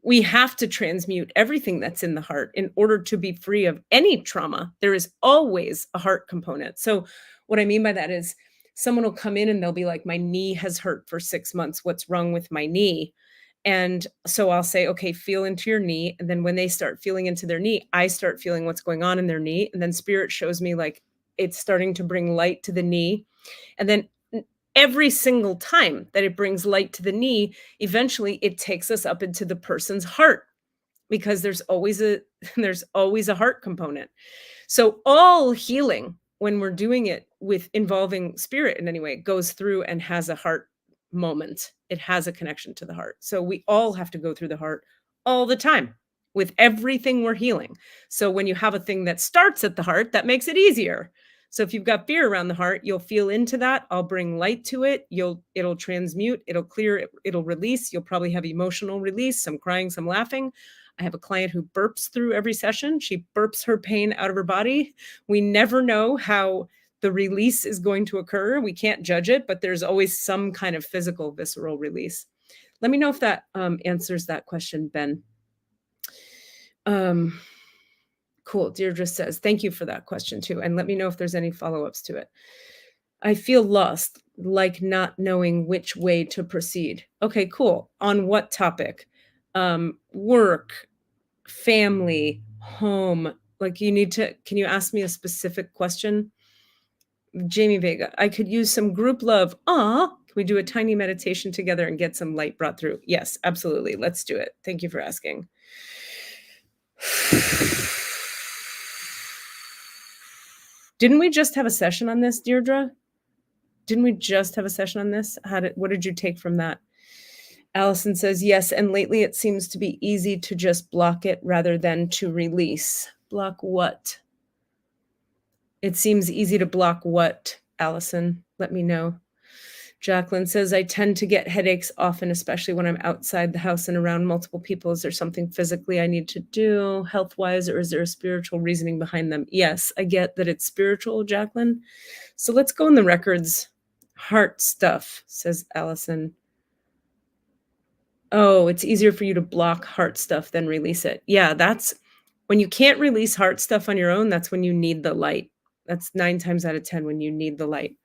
we have to transmute everything that's in the heart in order to be free of any trauma. There is always a heart component. So what I mean by that is someone will come in and they'll be like, my knee has hurt for 6 months. What's wrong with my knee? And so I'll say, okay, feel into your knee. And then when they start feeling into their knee, I start feeling what's going on in their knee. And then spirit shows me like it's starting to bring light to the knee. And then every single time that it brings light to the knee, eventually it takes us up into the person's heart, because there's always a heart component. So all healing, when we're doing it with involving spirit in any way, goes through and has a heart moment. It has a connection to the heart. So we all have to go through the heart all the time with everything we're healing. So when you have a thing that starts at the heart, that makes it easier. So if you've got fear around the heart, you'll feel into that. I'll bring light to it. It'll transmute, it'll clear, it'll release. You'll probably have emotional release, some crying, some laughing. I have a client who burps through every session. She burps her pain out of her body. We never know how the release is going to occur. We can't judge it, but there's always some kind of physical, visceral release. Let me know if that answers that question, Ben. Cool. Deirdre says, thank you for that question too. And let me know if there's any follow-ups to it. I feel lost, like not knowing which way to proceed. Okay, cool. On what topic? Work, family, home. Like can you ask me a specific question? Jamie Vega, I could use some group love. Can we do a tiny meditation together and get some light brought through? Yes, absolutely. Let's do it. Thank you for asking. Didn't we just have a session on this, Deirdre? Didn't we just have a session on this? What did you take from that? Allison says, yes, and lately it seems to be easy to just block it rather than to release. Block what? It seems easy to block what, Allison? Let me know. Jacqueline says, I tend to get headaches often, especially when I'm outside the house and around multiple people. Is there something physically I need to do health-wise, or is there a spiritual reasoning behind them? Yes, I get that it's spiritual, Jacqueline. So let's go in the records. Heart stuff, says Allison. Oh, it's easier for you to block heart stuff than release it. Yeah, that's when you can't release heart stuff on your own, that's when you need the light. That's 9 times out of 10 when you need the light.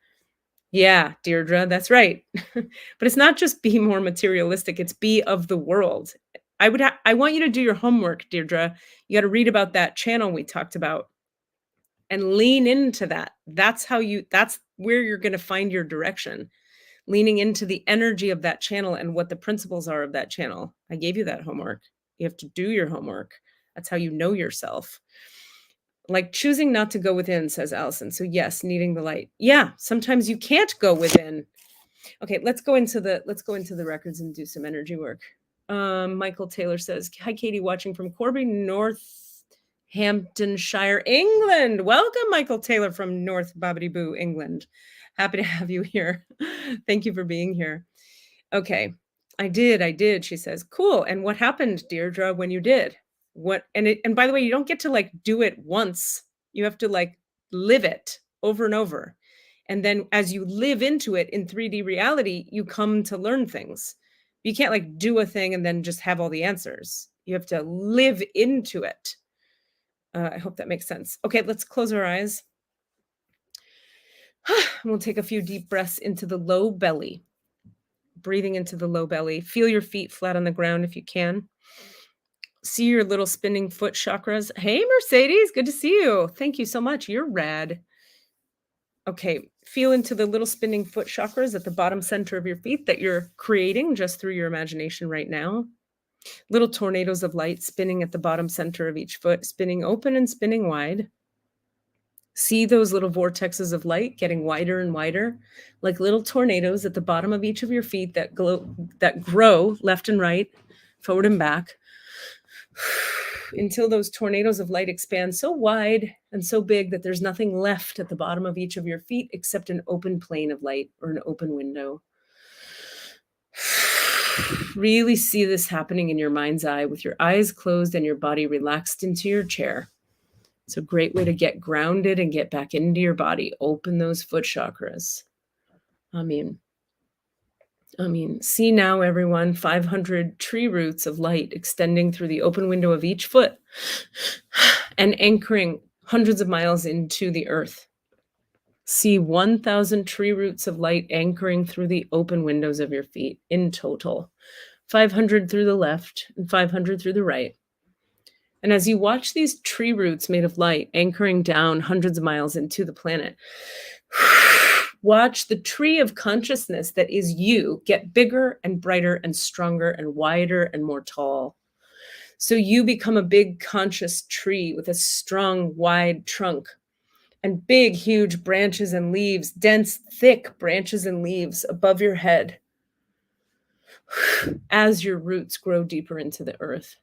Yeah, Deirdre, that's right. But it's not just be more materialistic, it's be of the world. I want you to do your homework, Deirdre. You got to read about that channel we talked about and lean into that. That's where you're going to find your direction. Leaning into the energy of that channel and what the principles are of that channel. I gave you that homework. You have to do your homework. That's how you know yourself. Like choosing not to go within, says Allison. So yes, needing the light. Yeah, sometimes you can't go within. Okay, let's go into the records and do some energy work. Michael Taylor says, hi, Katie, watching from Corby, Northamptonshire, England. Welcome, Michael Taylor from North Bobbity Boo, England. Happy to have you here. Thank you for being here. Okay, I did, she says. Cool. And what happened, Deirdre, when you did? And by the way, you don't get to like do it once. You have to like live it over and over. And then as you live into it in 3D reality, you come to learn things. You can't like do a thing and then just have all the answers. You have to live into it. I hope that makes sense. Okay, let's close our eyes. We'll take a few deep breaths into the low belly. Breathing into the low belly. Feel your feet flat on the ground if you can. See your little spinning foot chakras. Hey, Mercedes, good to see you. Thank you so much. You're rad. Okay, feel into the little spinning foot chakras at the bottom center of your feet that you're creating just through your imagination right now. Little tornadoes of light spinning at the bottom center of each foot, spinning open and spinning wide. See those little vortexes of light getting wider and wider, like little tornadoes at the bottom of each of your feet that grow left and right, forward and back, until those tornadoes of light expand so wide and so big that there's nothing left at the bottom of each of your feet except an open plane of light or an open window. Really see this happening in your mind's eye with your eyes closed and your body relaxed into your chair. It's a great way to get grounded and get back into your body. Open those foot chakras. I mean, see now, everyone, 500 tree roots of light extending through the open window of each foot and anchoring hundreds of miles into the earth. See 1,000 tree roots of light anchoring through the open windows of your feet in total. 500 through the left and 500 through the right. And as you watch these tree roots made of light anchoring down hundreds of miles into the planet, watch the tree of consciousness that is you get bigger and brighter and stronger and wider and more tall. So you become a big conscious tree with a strong, wide trunk and big, huge branches and leaves, dense, thick branches and leaves above your head as your roots grow deeper into the earth.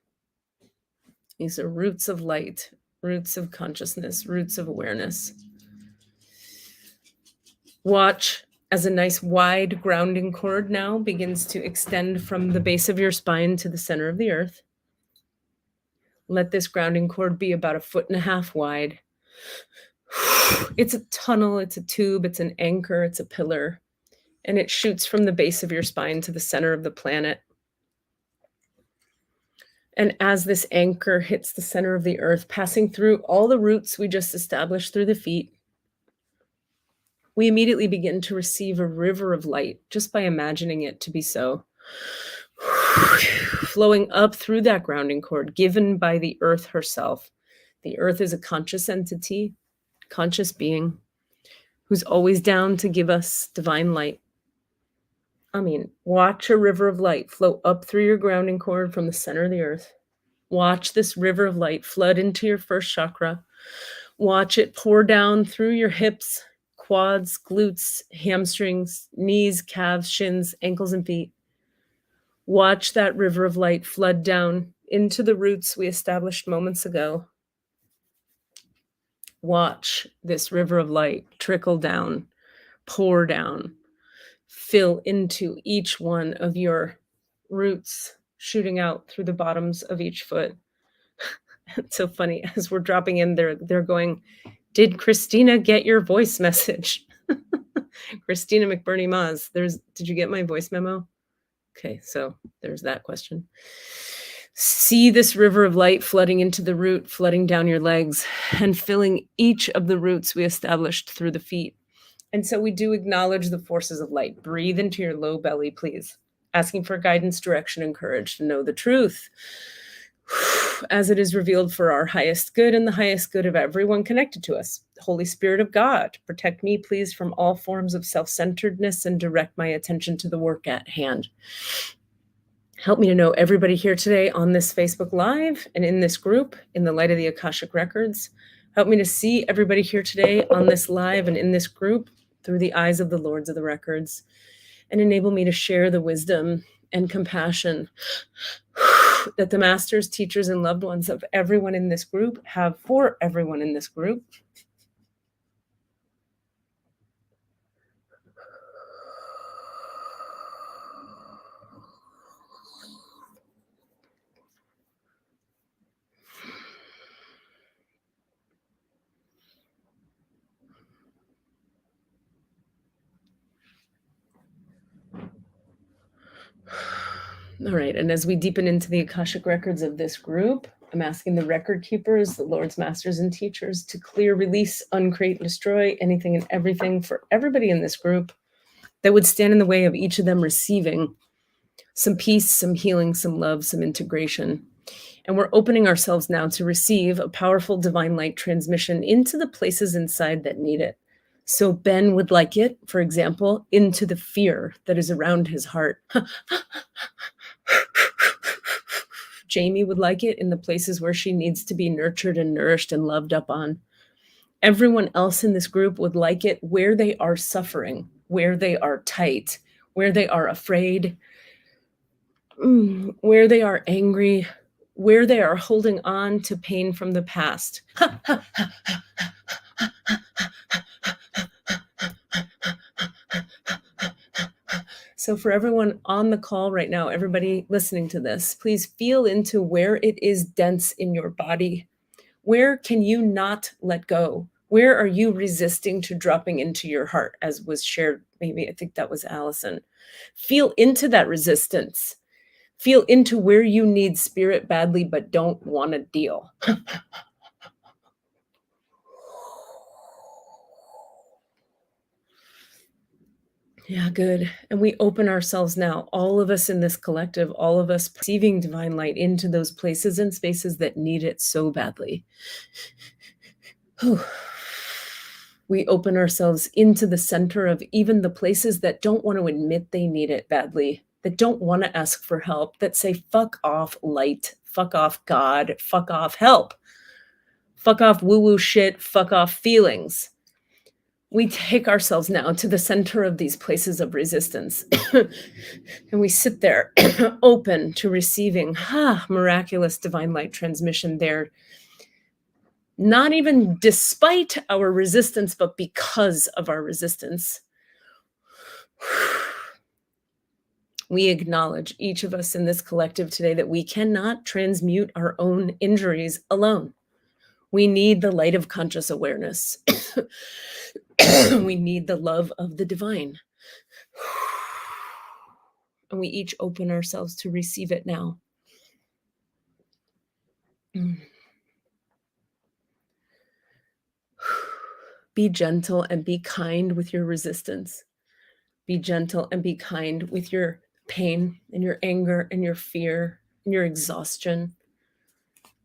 These are roots of light, roots of consciousness, roots of awareness. Watch as a nice wide grounding cord now begins to extend from the base of your spine to the center of the earth. Let this grounding cord be about 1.5 feet wide. It's a tunnel, it's a tube, it's an anchor, it's a pillar, and it shoots from the base of your spine to the center of the planet. And as this anchor hits the center of the earth, passing through all the roots we just established through the feet, we immediately begin to receive a river of light just by imagining it to be so. Flowing up through that grounding cord given by the earth herself. The earth is a conscious entity, conscious being, who's always down to give us divine light. Watch a river of light flow up through your grounding cord from the center of the earth. Watch this river of light flood into your first chakra. Watch it pour down through your hips, quads, glutes, hamstrings, knees, calves, shins, ankles, and feet. Watch that river of light flood down into the roots we established moments ago. Watch this river of light trickle down, pour down, fill into each one of your roots, shooting out through the bottoms of each foot. It's so funny. As we're dropping in, they're going, "Did Christina get your voice message?" Christina McBurney Maz, did you get my voice memo? Okay, so there's that question. See this river of light flooding into the root, flooding down your legs, and filling each of the roots we established through the feet. And so we do acknowledge the forces of light. Breathe into your low belly, please. Asking for guidance, direction, and courage to know the truth as it is revealed for our highest good and the highest good of everyone connected to us. Holy Spirit of God, protect me, please, from all forms of self-centeredness and direct my attention to the work at hand. Help me to know everybody here today on this Facebook Live and in this group, in the light of the Akashic Records. Help me to see everybody here today on this live and in this group through the eyes of the Lords of the Records, and enable me to share the wisdom and compassion that the masters, teachers, and loved ones of everyone in this group have for everyone in this group. All right, and as we deepen into the Akashic Records of this group, I'm asking the record keepers, the Lords, Masters, and Teachers to clear, release, uncreate, and destroy anything and everything for everybody in this group that would stand in the way of each of them receiving some peace, some healing, some love, some integration. And we're opening ourselves now to receive a powerful divine light transmission into the places inside that need it. So Ben would like it, for example, into the fear that is around his heart. Jamie would like it in the places where she needs to be nurtured and nourished and loved up on. Everyone else in this group would like it where they are suffering, where they are tight, where they are afraid, where they are angry, where they are holding on to pain from the past. So for everyone on the call right now, everybody listening to this, please feel into where it is dense in your body. Where can you not let go? Where are you resisting to dropping into your heart, as was shared? Maybe I think that was Allison. Feel into that resistance. Feel into where you need spirit badly, but don't want to deal. Yeah, good. And we open ourselves now, all of us in this collective, all of us receiving divine light into those places and spaces that need it so badly. We open ourselves into the center of even the places that don't want to admit they need it badly, that don't want to ask for help, that say, fuck off light, fuck off God, fuck off help, fuck off woo-woo shit, fuck off feelings. We take ourselves now to the center of these places of resistance and we sit there open to receiving miraculous divine light transmission there. Not even despite our resistance, but because of our resistance. We acknowledge, each of us in this collective today, that we cannot transmute our own injuries alone. We need the light of conscious awareness. We need the love of the divine. And we each open ourselves to receive it now. Be gentle and be kind with your resistance. Be gentle and be kind with your pain and your anger and your fear and your exhaustion.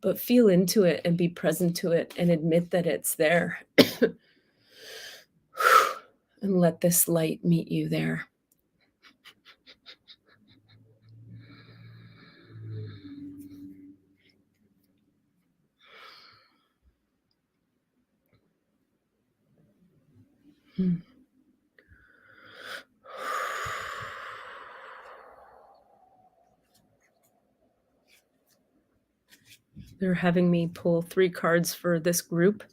But feel into it and be present to it and admit that it's there. And let this light meet you there. They're having me pull 3 cards for this group.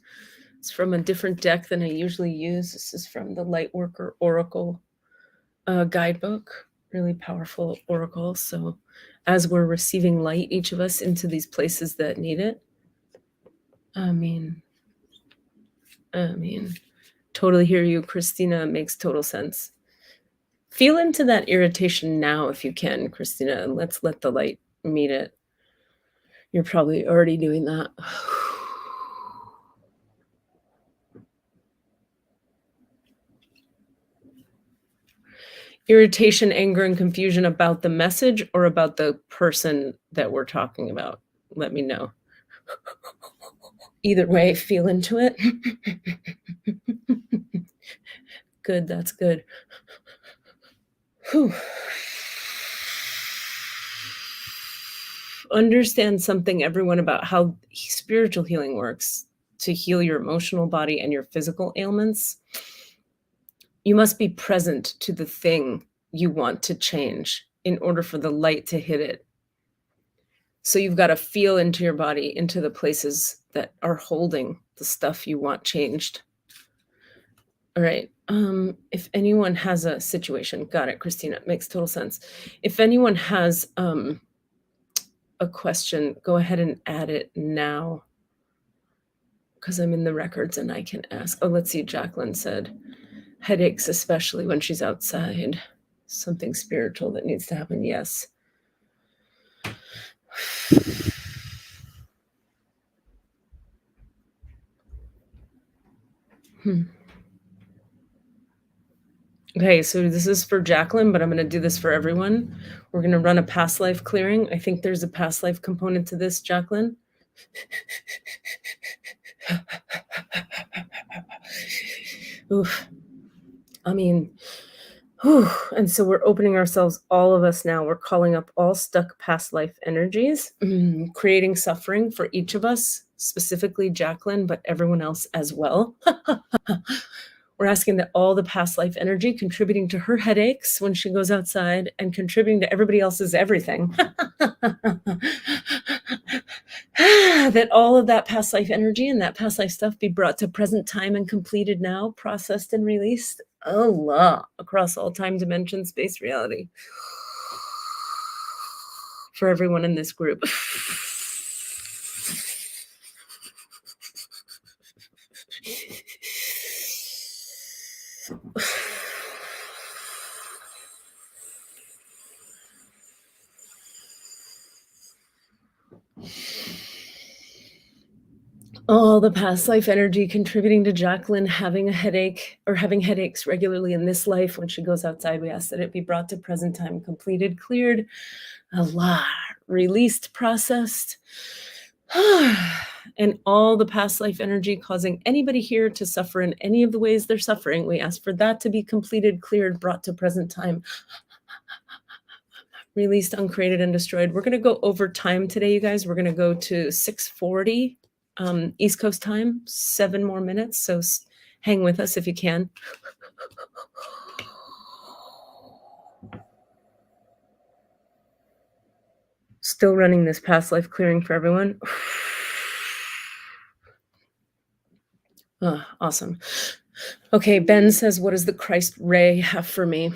It's from a different deck than I usually use. This is from the Lightworker Oracle guidebook. Really powerful oracle. So as we're receiving light, each of us, into these places that need it. I mean, totally hear you, Christina. Makes total sense. Feel into that irritation now if you can, Christina, and let's let the light meet it. You're probably already doing that. Irritation, anger, and confusion about the message or about the person that we're talking about? Let me know. Either way, feel into it. Good, that's good. Whew. Understand something, everyone, about how spiritual healing works to heal your emotional body and your physical ailments. You must be present to the thing you want to change in order for the light to hit it. So you've got to feel into your body, into the places that are holding the stuff you want changed. All right. If anyone has a situation, got it, Christina, it makes total sense. If anyone has a question, go ahead and add it now, because I'm in the records and I can ask. Oh, let's see. Jacqueline said, headaches, especially when she's outside. Something spiritual that needs to happen. Yes. Okay, so this is for Jacqueline, but I'm going to do this for everyone. We're going to run a past life clearing. I think there's a past life component to this, Jacqueline. Oof. I mean, whew. And so we're opening ourselves, all of us now. We're calling up all stuck past life energies, creating suffering for each of us, specifically Jacqueline, but everyone else as well. We're asking that all the past life energy contributing to her headaches when she goes outside and contributing to everybody else's everything, that all of that past life energy and that past life stuff be brought to present time and completed now, processed and released, Allah, across all time, dimension, space, reality, for everyone in this group. All the past life energy contributing to Jacqueline having a headache or having headaches regularly in this life. When she goes outside, we ask that it be brought to present time, completed, cleared, Allah, released, processed. And all the past life energy causing anybody here to suffer in any of the ways they're suffering, we ask for that to be completed, cleared, brought to present time, released, uncreated, and destroyed. We're going to go over time today, you guys. We're going to go to 6:40 East Coast time, 7 more minutes. So hang with us if you can. Still running this past life clearing for everyone. Oh, awesome. Okay, Ben says, what does the Christ ray have for me?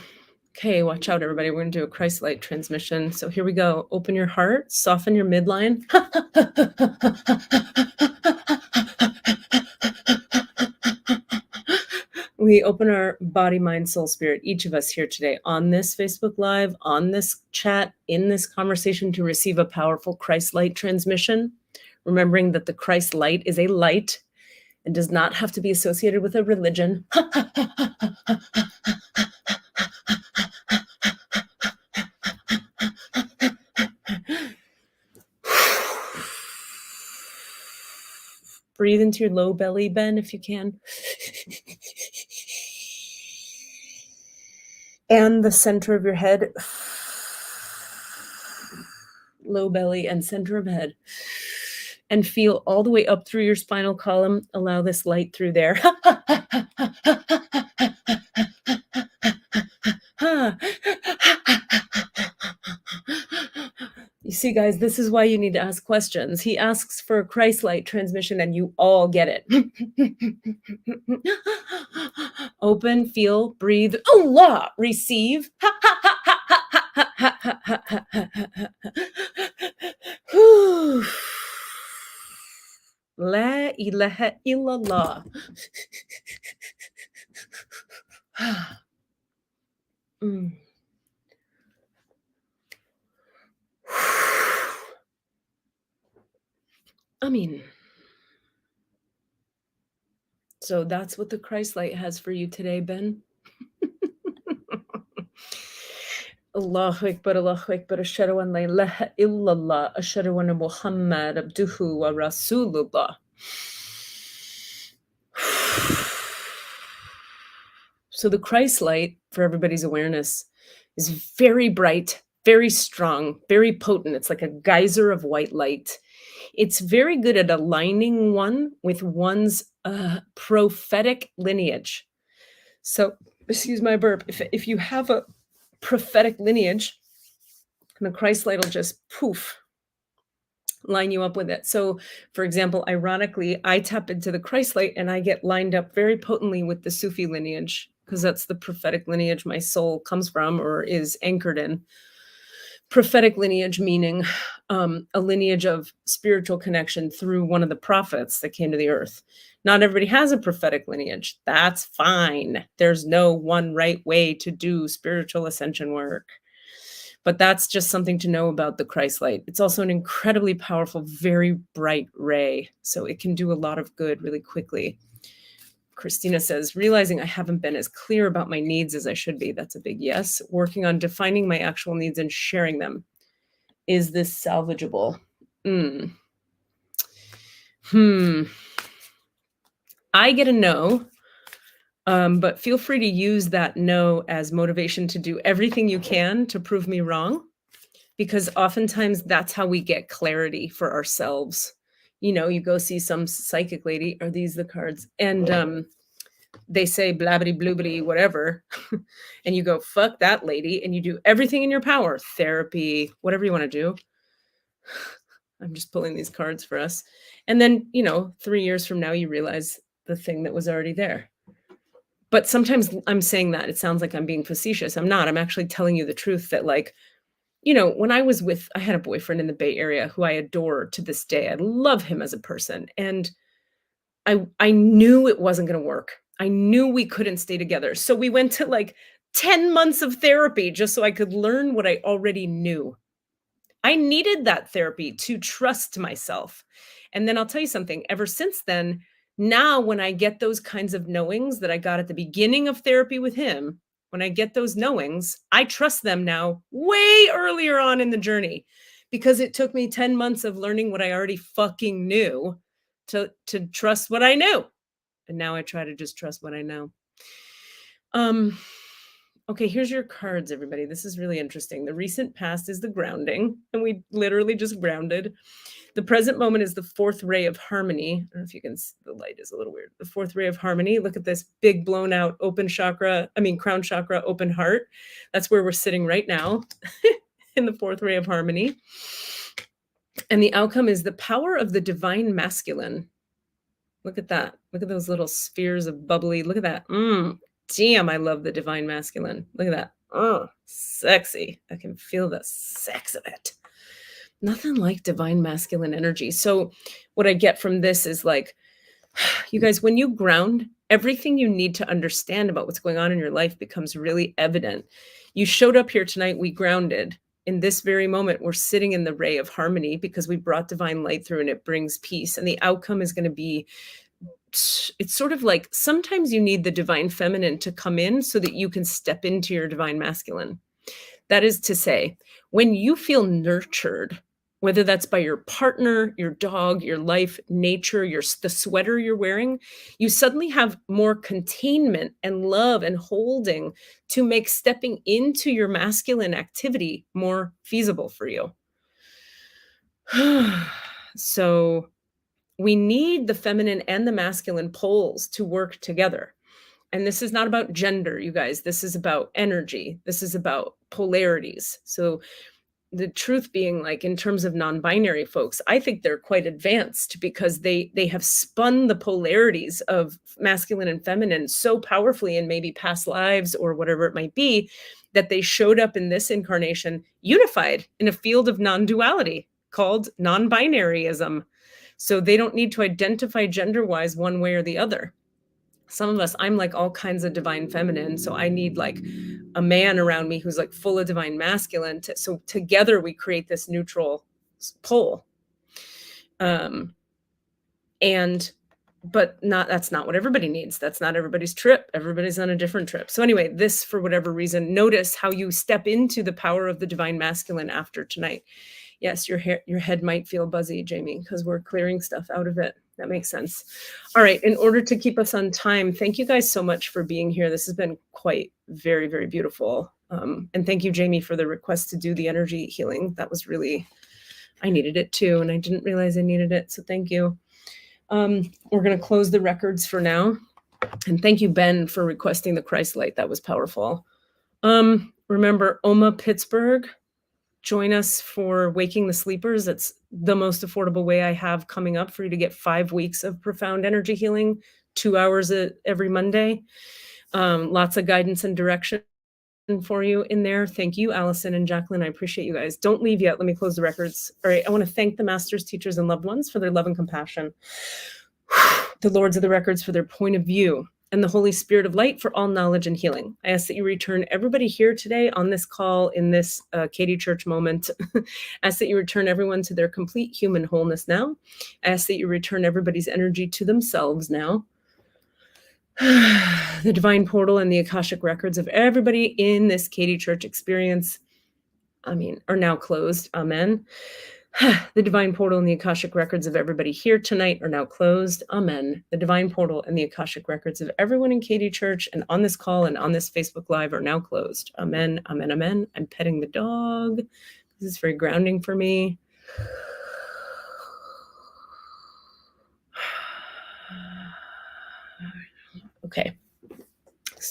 Okay, watch out, everybody. We're going to do a Christ light transmission. So here we go. Open your heart, soften your midline. We open our body, mind, soul, spirit, each of us here today on this Facebook Live, on this chat, in this conversation to receive a powerful Christ light transmission. Remembering that the Christ light is a light and does not have to be associated with a religion. Breathe into your low belly, Ben, if you can. And the center of your head. Low belly and center of head. And feel all the way up through your spinal column. Allow this light through there. You see, guys, this is why you need to ask questions. He asks for a Christ light transmission and you all get it. Open, feel, breathe, Allah, receive. La ilaha illallah. I mean, so that's what the Christ light has for you today, Ben. Allahu Akbar, ashhadu an la ilaha illallah, ashhadu anna Muhammad abduhu wa rasulullah. So the Christ light, for everybody's awareness, is very bright, very strong, very potent. It's like a geyser of white light. It's very good at aligning one with one's prophetic lineage. So, excuse my burp, if you have a prophetic lineage, the Christ light will just poof, line you up with it. So, for example, ironically, I tap into the Christ light and I get lined up very potently with the Sufi lineage, because that's the prophetic lineage my soul comes from or is anchored in. Prophetic lineage meaning a lineage of spiritual connection through one of the prophets that came to the earth. Not everybody has a prophetic lineage. That's fine. There's no one right way to do spiritual ascension work. But that's just something to know about the Christ light. It's also an incredibly powerful, very bright ray. So it can do a lot of good really quickly. Christina says, realizing I haven't been as clear about my needs as I should be. That's a big yes. Working on defining my actual needs and sharing them. Is this salvageable? I get a no, but feel free to use that no as motivation to do everything you can to prove me wrong, because oftentimes that's how we get clarity for ourselves. You know, you go see some psychic lady, are these the cards? And they say blabbity bloobity whatever, and you go, fuck that lady, and you do everything in your power, therapy, whatever you want to do. I'm just pulling these cards for us. And then, 3 years from now, you realize the thing that was already there. But sometimes I'm saying that it sounds like I'm being facetious. I'm not. I'm actually telling you the truth that, like, when I had a boyfriend in the Bay Area who I adore to this day. I love him as a person. And I knew it wasn't going to work. I knew we couldn't stay together. So we went to like 10 months of therapy just so I could learn what I already knew. I needed that therapy to trust myself. And then I'll tell you something, ever since then, now when I get those kinds of knowings that I got at the beginning of therapy with him, when I get those knowings, I trust them now way earlier on in the journey, because it took me 10 months of learning what I already fucking knew to trust what I knew. And now I try to just trust what I know. Okay, here's your cards, everybody. This is really interesting. The recent past is the grounding, and we literally just grounded. The present moment is the fourth ray of harmony. I don't know if you can see, the light is a little weird. The fourth ray of harmony. Look at this big blown out open crown chakra, open heart. That's where we're sitting right now in the fourth ray of harmony. And the outcome is the power of the divine masculine. Look at that. Look at those little spheres of bubbly. Look at that. damn, I love the divine masculine. Look at that. Oh, sexy. I can feel the sex of it. Nothing like divine masculine energy. So, what I get from this is like, you guys, when you ground, everything you need to understand about what's going on in your life becomes really evident. You showed up here tonight, we grounded. In this very moment, we're sitting in the ray of harmony because we brought divine light through and it brings peace. And the outcome is going to be, it's sort of like sometimes you need the divine feminine to come in so that you can step into your divine masculine. That is to say, when you feel nurtured, whether that's by your partner, your dog, your life, nature, the sweater you're wearing, you suddenly have more containment and love and holding to make stepping into your masculine activity more feasible for you. So we need the feminine and the masculine poles to work together. And this is not about gender, you guys. This is about energy. This is about polarities. So the truth being, like, in terms of non-binary folks, I think they're quite advanced because they have spun the polarities of masculine and feminine so powerfully in maybe past lives or whatever it might be, that they showed up in this incarnation unified in a field of non-duality called non-binaryism. So they don't need to identify gender-wise one way or the other. Some of us, I'm like all kinds of divine feminine. So I need like a man around me who's like full of divine masculine. So together we create this neutral pole. But that's not what everybody needs. That's not everybody's trip. Everybody's on a different trip. So anyway, this, for whatever reason, notice how you step into the power of the divine masculine after tonight. Yes, your head might feel buzzy, Jamie, because we're clearing stuff out of it. That makes sense. All right. In order to keep us on time, thank you guys so much for being here. This has been quite very, very beautiful. And thank you, Jamie, for the request to do the energy healing. That was really, I needed it too, and I didn't realize I needed it. So thank you. We're going to close the records for now. And thank you, Ben, for requesting the Christ light. That was powerful. Remember, OMA Pittsburgh. Join us for Waking the Sleepers. It's the most affordable way I have coming up for you to get 5 weeks of profound energy healing, 2 hours every Monday. Lots of guidance and direction for you in there. Thank you, Allison and Jacqueline. I appreciate you guys. Don't leave yet. Let me close the records. All right. I want to thank the masters, teachers, and loved ones for their love and compassion. The lords of the records for their point of view, and the Holy Spirit of light for all knowledge and healing. I ask that you return everybody here today on this call in this Katie Church moment. I ask that you return everyone to their complete human wholeness now. I ask that you return everybody's energy to themselves now. The divine portal and the Akashic records of everybody in this Katie Church experience, are now closed. Amen. The divine portal and the Akashic records of everybody here tonight are now closed. Amen. The divine portal and the Akashic records of everyone in Katie Church and on this call and on this Facebook Live are now closed. Amen. Amen. Amen. I'm petting the dog. This is very grounding for me. Okay.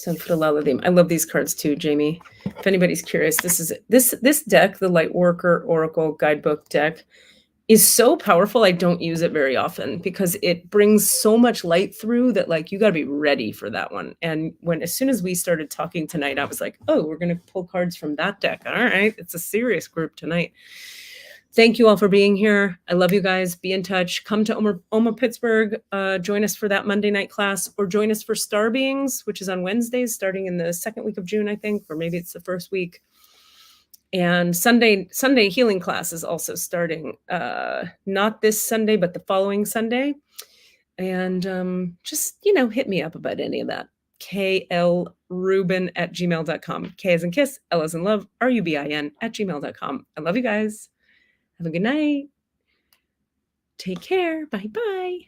I love these cards too, Jamie. If anybody's curious, this deck, the Lightworker Oracle Guidebook deck, is so powerful. I don't use it very often because it brings so much light through that, like, you got to be ready for that one. And as soon as we started talking tonight, I was like, oh, we're going to pull cards from that deck. All right. It's a serious group tonight. Thank you all for being here. I love you guys. Be in touch. Come to OMA Pittsburgh. Join us for that Monday night class, or join us for Star Beings, which is on Wednesdays, starting in the second week of June, I think, or maybe it's the first week. And Sunday healing class is also starting, not this Sunday, but the following Sunday. And just, hit me up about any of that. klrubin@gmail.com. K as in kiss, L as in love, RUBIN@gmail.com. I love you guys. Have a good night. Take care. Bye-bye.